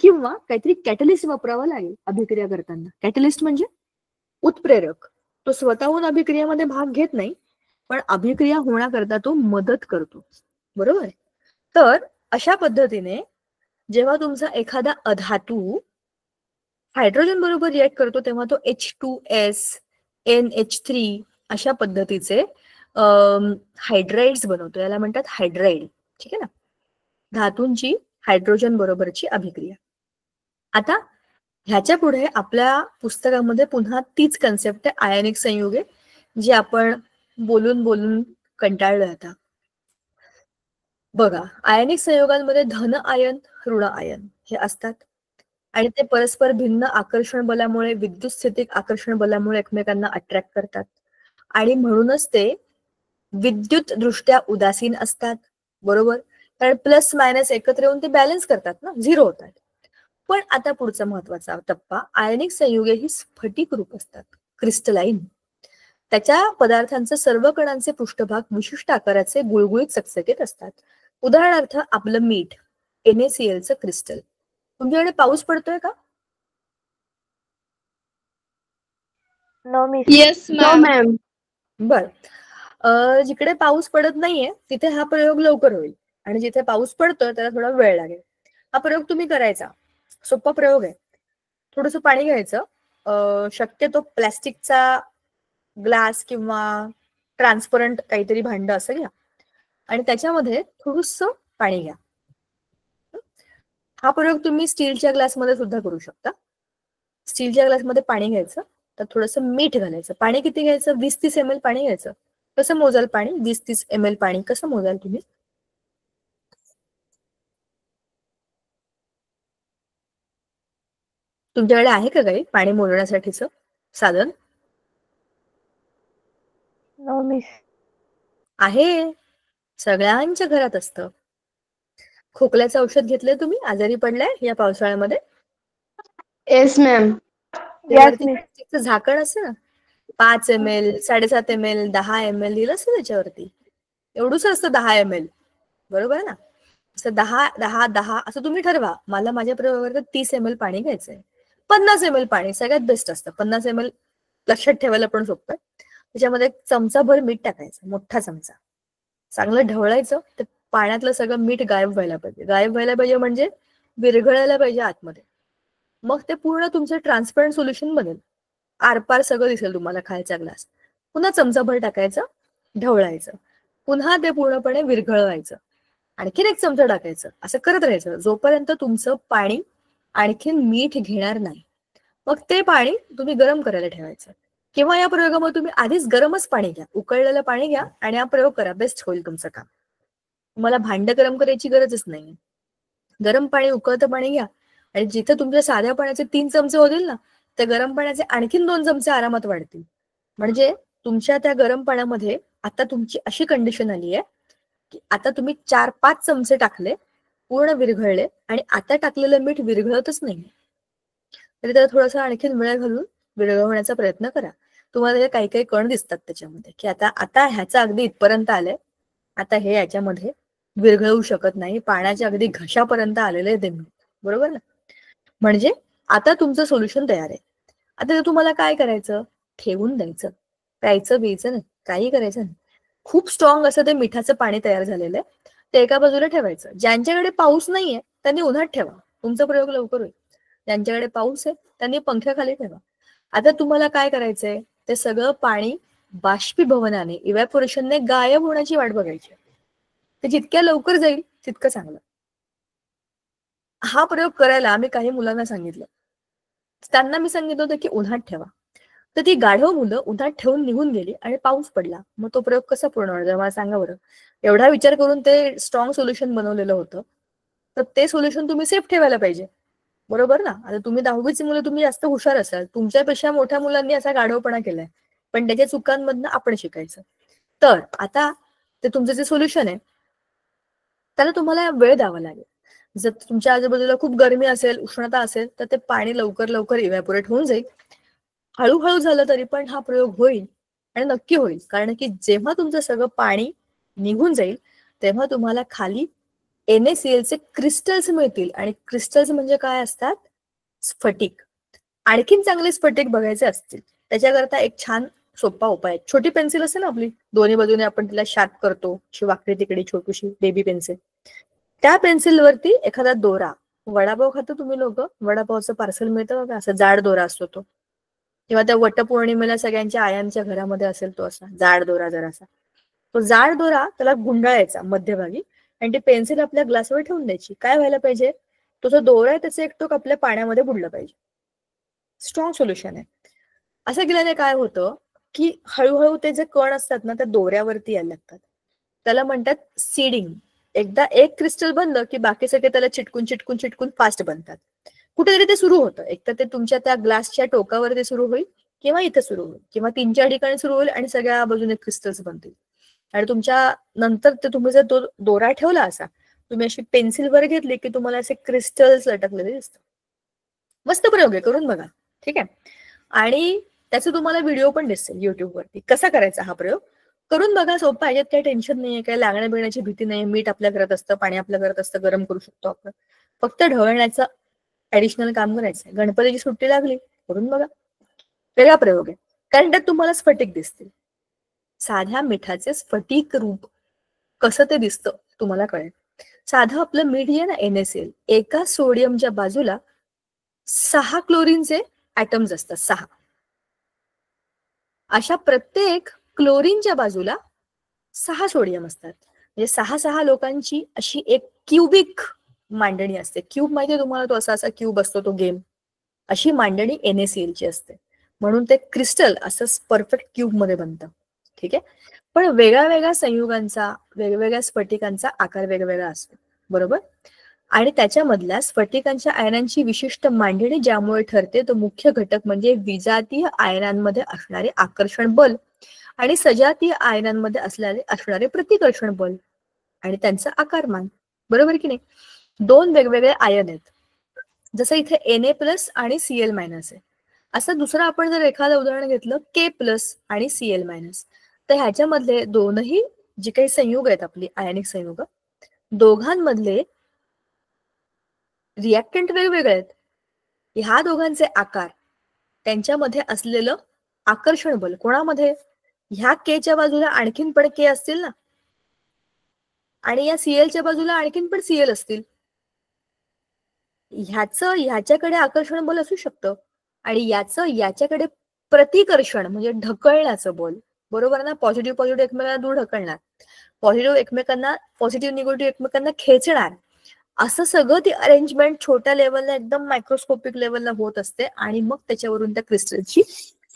किंवा काहीतरी कॅटलिस्ट वापरावं लागेल अभिक्रिया करताना. कॅटलिस्ट म्हणजे उत्प्रेरक. तो स्वतःहून अभिक्रियेमध्ये भाग घेत नाही, पण अभिक्रिया होण्याकरता तो मदत करतो. बरोबर. तर अशा पद्धतीने जेव्हा तुमचा एखादा अधातू हायड्रोजन बरोबर रिएक्ट करतो तेव्हा तो H2S, NH3 अशा पद्धतीचे हायड्राइड्स बनवतो. याला म्हणतात हायड्राइड. ठीक आहे ना, धातूंची हायड्रोजन बरोबरची अभिक्रिया. आता ह्याच्या पुढे आपल्या पुस्तकामध्ये पुन्हा तीच कन्सेप्ट आहे, आयनिक संयुगे, जी आपण बोलून बोलून कंटाळलोय आता. बघा, आयनिक संयोगांमध्ये धन आयन, ऋण आयन हे असतात आणि ते परस्पर भिन्न आकर्षण बलामुळे, विद्युत स्थितिक आकर्षण बलामुळे एकमेकांना अट्रॅक्ट करतात आणि म्हणूनच ते विद्युत दृष्ट्या उदासीन असतात. बरोबर. कारण प्लस मायनस एकत्र येऊन ते बॅलन्स करतात ना, 0 होतात. पण आता पुढचा महत्वाचा टप्पा, आयनिक संयुगे ही स्फटिक रूप असतात, क्रिस्टलाइन. त्याच्या पदार्थांचे सर्व कणांचे पृष्ठभाग विशिष्ट आकाराचे गुळगुळीत चकचकीत असतात. उदाहरणार्थ आपलं मीठ, NaClचं क्रिस्टल. तुमच्याकडे पाऊस पडतोय का? No miss. येस हो मॅम. मॅम. बर. जिकडे पाऊस पडत नाहीये तिथे हा प्रयोग लवकर होईल आणि जिथे पाऊस पडतोय त्याला थोडा वेळ लागेल. हा प्रयोग तुम्ही करायचा, सोपा प्रयोग आहे. थोडंसं पाणी घ्यायचं, शक्यतो प्लॅस्टिकचा ग्लास किंवा ट्रान्सपरंट काहीतरी भांड असं घ्या आणि त्याच्यामध्ये थोडंसं पाणी घ्या. हा प्रयोग तुम्ही स्टीलच्या ग्लासमध्ये सुद्धा करू शकता. स्टीलच्या ग्लासमध्ये पाणी घ्यायचं, तर थोडंसं मीठ घालायचं. पाणी किती घ्यायचं? 20-30 ml पाणी घ्यायचं. कसं मोजाल पाणी? 20-30 ml पाणी कसं मोजाल तुम्ही? तुमच्याकडे आहे का काही पाणी मोजण्यासाठीचं साधन? No miss. आहे, सगळ्यांच्या घरात असतं. खोकल्याचं औषध घेतलंय तुम्ही? आजारी पडलाय या पावसाळ्यामध्ये? Yes ma'am. त्यावरती प्लास्टिकचं झाकण असतं ना, 5 ml, 7.5 ml, 10 ml लिहिलं असतं त्याच्यावरती. एवढंच असतं 10 ml. बरोबर आहे ना? असं 10 असं तुम्ही ठरवा. मला माझ्या प्रयोगावर 30 ml पाणी घ्यायचंय. 50 ml पाणी सगळ्यात बेस्ट असतं. 50 ml लक्षात ठेवायला पण सोपं आहे. त्याच्यामध्ये 1 चमचाभर मीठ टाकायचं, मोठा चमचा. चांगलं ढवळायचं. ते पाण्यातलं सगळं मीठ गायब व्हायला पाहिजे. गायब व्हायला पाहिजे म्हणजे विरघळायला पाहिजे आतमध्ये. मग ते पूर्ण तुमचं ट्रान्सपरंट सोल्युशन बनेल. आरपार सगळं दिसेल तुम्हाला खायचा ग्लास. पुन्हा चमचाभर टाकायचं, ढवळायचं. पुन्हा ते पूर्णपणे विरघळवायचं. आणखीन 1 चमचा टाकायचं. असं करत राहायचं जोपर्यंत तुमचं पाणी आणखीन मीठ घेणार नाही. मग ते पाणी तुम्ही गरम करायला ठेवायचं. किंवा या प्रयोगामध्ये तुम्ही आधीच गरमच पाणी घ्या, उकळलेलं पाणी घ्या आणि हा प्रयोग करा. बेस्ट होईल तुमचं काम. तुम्हाला भांड गरम करायची गरजच नाही. गरम पाणी, उकळतं पाणी घ्या आणि जिथे तुमच्या साध्या पाण्याचे 3 चमचे होतील ना, त्या गरम पाण्याचे आणखीन 2 चमचे आरामात वाढतील. म्हणजे तुमच्या त्या गरम पाण्यामध्ये आता तुमची अशी कंडिशन आली आहे की आता तुम्ही 4-5 चमचे टाकले, पूर्ण विरघळले आणि आता टाकलेलं मीठ विरघळतच नाही. तरी त्याला थोडासा आणखीन वेळ घालून विरघळवण्याचा प्रयत्न करा. तुम्हाला काही काही कण दिसतात त्याच्यामध्ये की आता ह्याचा अगदी इथपर्यंत आलंय, आता हे याच्यामध्ये विरघळू शकत नाही. पाण्याच्या अगदी घशापर्यंत आलेलं आहे ते मीठ. बरोबर ना? म्हणजे आता तुमचं सोल्युशन तयार आहे. आता तुम्हाला काय करायचं? ठेवून द्यायचं. प्यायचं बियचं नाही, काही करायचं नाही. खूप स्ट्रॉंग असं ते मिठाचं पाणी तयार झालेलं आहे, ते एका बाजूला ठेवायचं. ज्यांच्याकडे पाऊस नाहीये त्यांनी उन्हात ठेवा, तुमचा प्रयोग लवकर होईल. ज्यांच्याकडे पाऊस आहे त्यांनी पंख्याखाली ठेवा. आता तुम्हाला काय करायचंय, ते सगळं पाणी बाष्पीभवनाने, इव्हॅपोरेशनने गायब होण्याची वाट बघायची. ते जितक्या लवकर जाईल तितकं चांगलं. हा प्रयोग करायला आम्ही काही मुलांना सांगितलं. त्यांना मी सांगितलं होतं की उन्हात ठेवा. तर ती गाढव मुलं उन्हात ठेवून निघून गेली आणि पाऊस पडला. मग तो प्रयोग कसा पूर्ण होणार मला सांगा बरं. एवढा विचार करून ते स्ट्रॉंग सोल्युशन बनवलेलं होतं, तर ते सोल्युशन तुम्ही सेफ ठेवायला पाहिजे. बरोबर ना. आता तुम्ही 10वीची मुलं, तुम्ही जास्त हुशार असाल, तुमच्यापेक्षा मोठ्या मुलांनी असा गाढवपणा केलाय, पण त्याच्या चुकांमधनं आपण शिकायचं. तर आता ते तुमचं जे सोल्युशन आहे त्याला तुम्हाला वेळ द्यावा लागेल. जर तुमच्या आजूबाजूला खूप गरमी असेल, उष्णता असेल, तर ते पाणी लवकर लवकर इव्हॅपोरेट होऊन जाईल. हळूहळू झालं तरी पण हा प्रयोग होईल आणि नक्की होईल. कारण की जेव्हा तुमचं सगळं पाणी निघून जाईल तेव्हा तुम्हाला खाली NaCl चे क्रिस्टल्स मिळतील. आणि क्रिस्टल्स म्हणजे काय असतात? स्फटिक. आणखीन चांगले स्फटिक बघायचे असतील त्याच्याकरता एक छान सोपा उपाय आहे. छोटी पेन्सिल असते ना आपली, दोन्ही बाजूने आपण तिला शार्प करतो, अशी वाकडी तिकडी छोटीशी बेबी पेन्सिल, त्या पेन्सिलवरती एखादा दोरा, वडापाव खातो तुम्ही लोक, वडापावचं पार्सल मिळतं बघा, असं जाड दोरा असतो तो, किंवा त्या वटपौर्णिमेला सगळ्यांच्या आयांच्या घरामध्ये असेल तो असा जाड दोरा जरासा, तो जाड दोरा त्याला गुंडाळायचा मध्यभागी आणि ती पेन्सिल आपल्या ग्लासवर ठेवून द्यायची. काय व्हायला पाहिजे, तो जो दोरा आहे त्याचं एक टोक आपल्या पाण्यामध्ये बुडलं पाहिजे. स्ट्रॉंग सोल्युशन आहे. असं केल्याने काय होतं की हळूहळू ते जे कण असतात ना त्या दोऱ्यावरती यायला लागतात. त्याला म्हणतात सीडिंग. एकदा एक क्रिस्टल बनलं की बाकी सगळे त्याला चिटकून चिटकून चिटकून फास्ट बनतात. कुठेतरी ते सुरू होतं, एक तर ते तुमच्या त्या ग्लासच्या टोकावर ते सुरू होईल, किंवा इथे सुरू होईल, किंवा 3-4 ठिकाणी सुरू होईल आणि सगळ्या बाजूने क्रिस्टल्स बनतील. आणि तुमच्या नंतर ते तुम्ही जर तो दोरा ठेवला असा, तुम्ही अशी पेन्सिल वर घेतली की तुम्हाला असे क्रिस्टल्स लटकलेले दिसतात. मस्त प्रयोग आहे, करून बघा. ठीक आहे. आणि त्याचे तुम्हाला व्हिडिओ पण दिसतील युट्यूबवरती, कसा करायचा हा प्रयोग. करून बघा, सोपा आहे, काही टेन्शन नाहीये, काही लागण्या बिळण्याची भीती नाही. मीठ आपल्या घरात असतं, पाणी आपल्या घरात असतं, गरम करू शकतो आपण. फक्त ढवळण्याचं ऍडिशनल काम करायचंय. गणपतीची सुट्टी लागली, करून बघा. वेगळा प्रयोग आहे, कारण त्यात तुम्हाला स्फटिक दिसतील. साध्या मिठाचे स्फटिक रूप कसं ते दिसतं तुम्हाला कळेल. साधं आपलं मीठ आहे ना NaCl, एका सोडियमच्या बाजूला 6 क्लोरीनचे ऍटम्स असतात, 6. अशा प्रत्येक क्लोरीनच्या बाजूला 6 सोडियम असतात. म्हणजे 6 लोकांची अशी एक क्युबिक मांडणी असते. क्यूब माहितीये तुम्हाला, तो असा क्यूब असतो तो गेम, अशी मांडणी NaCl ची असते. म्हणून ते क्रिस्टल असं परफेक्ट क्यूब मध्ये बनतं. ठीक आहे. पण वेगळ्या वेगळ्या संयुगांचा, वेगवेगळ्या स्फटिकांचा आकार वेगवेगळा असतो. बरोबर. आणि त्याच्यामधल्या स्फटिकांच्या आयनांची विशिष्ट मांडणी ज्यामुळे ठरते तो मुख्य घटक म्हणजे विजातीय आयनांमध्ये असणारे आकर्षण बल आणि सजातीय आयनांमध्ये असणारे प्रतिकर्षण बल आणि त्यांचं आकारमान. बरोबर की नाही. 2 वेगवेगळे आयन आहेत. जसं इथे Na+ आणि Cl- आहे. असं दुसरं आपण जर एखादं उदाहरण घेतलं K+ आणि Cl-, तर ह्याच्यामधले दोनही जे काही संयुग आहेत आपली आयनिक संयुग, दोघांमधले रिॲक्टंट वेगवेगळे आहेत. ह्या दोघांचे आकार, त्यांच्यामध्ये असलेलं आकर्षण बल, कोणामध्ये, ह्या Kच्या बाजूला आणखीन पण K असतील ना, आणि या Clच्या बाजूला आणखीन पण Cl असतील. ह्याच्याकडे आकर्षण बल असू शकतं आणि याच्याकडे प्रतिकर्षण म्हणजे ढकलण्याचं बल. बरोबर ना. पॉझिटिव्ह पॉझिटिव्ह एकमेकांना दूर ढकलणार, पॉझिटिव्ह निगेटिव्ह एकमेकांना खेचणार, असं सगळं ती अरेंजमेंट छोट्या लेवलला, एकदम मायक्रोस्कोपिक लेवलला होत असते. आणि मग त्याच्यावरून त्या क्रिस्टलची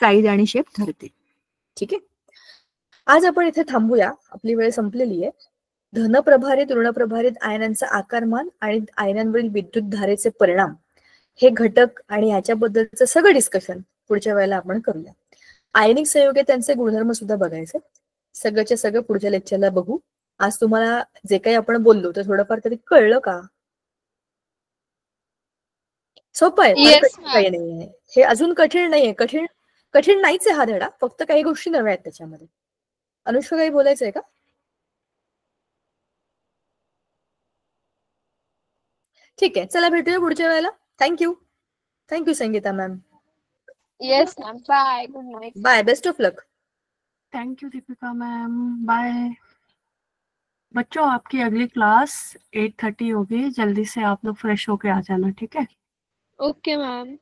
साईज आणि शेप ठरते. ठीक आहे. आज आपण इथे थांबूया, आपली वेळ संपलेली आहे. धनप्रभारित ऋणप्रभारित आयनांचा आकारमान आणि आयनांवरील विद्युत धारेचे परिणाम हे घटक आणि ह्याच्याबद्दलचं सगळं डिस्कशन पुढच्या वेळेला आपण करूया. आयनिक संयुगे त्यांचे गुणधर्म सुद्धा बघायचे. सगळ्याच्या सगळं पुढच्या लेक्चरला बघू. आज तुम्हाला जे काही आपण बोललो तर थोडंफार तरी कळलं का? सोपं आहे, फार कठीण काही नाहीये हे. अजून कठीण नाहीये, कठीण नाहीच आहे हा धडा, फक्त काही गोष्टी नव्या आहेत त्याच्यामध्ये. अनुष्का, काही बोलायचंय का? ठीक आहे, चला भेटूया पुढच्या वेळेला. Thank you Sangeeta ma'am. Yes ma'am. Bye. Good night. Bye. Best of luck. Thank you Deepika ma'am. Bye बच्चों, आपकी अगली क्लास 8:30 होगी. जल्दी से आप लोग फ्रेश होके आ जाना. ठीक है. Okay ma'am.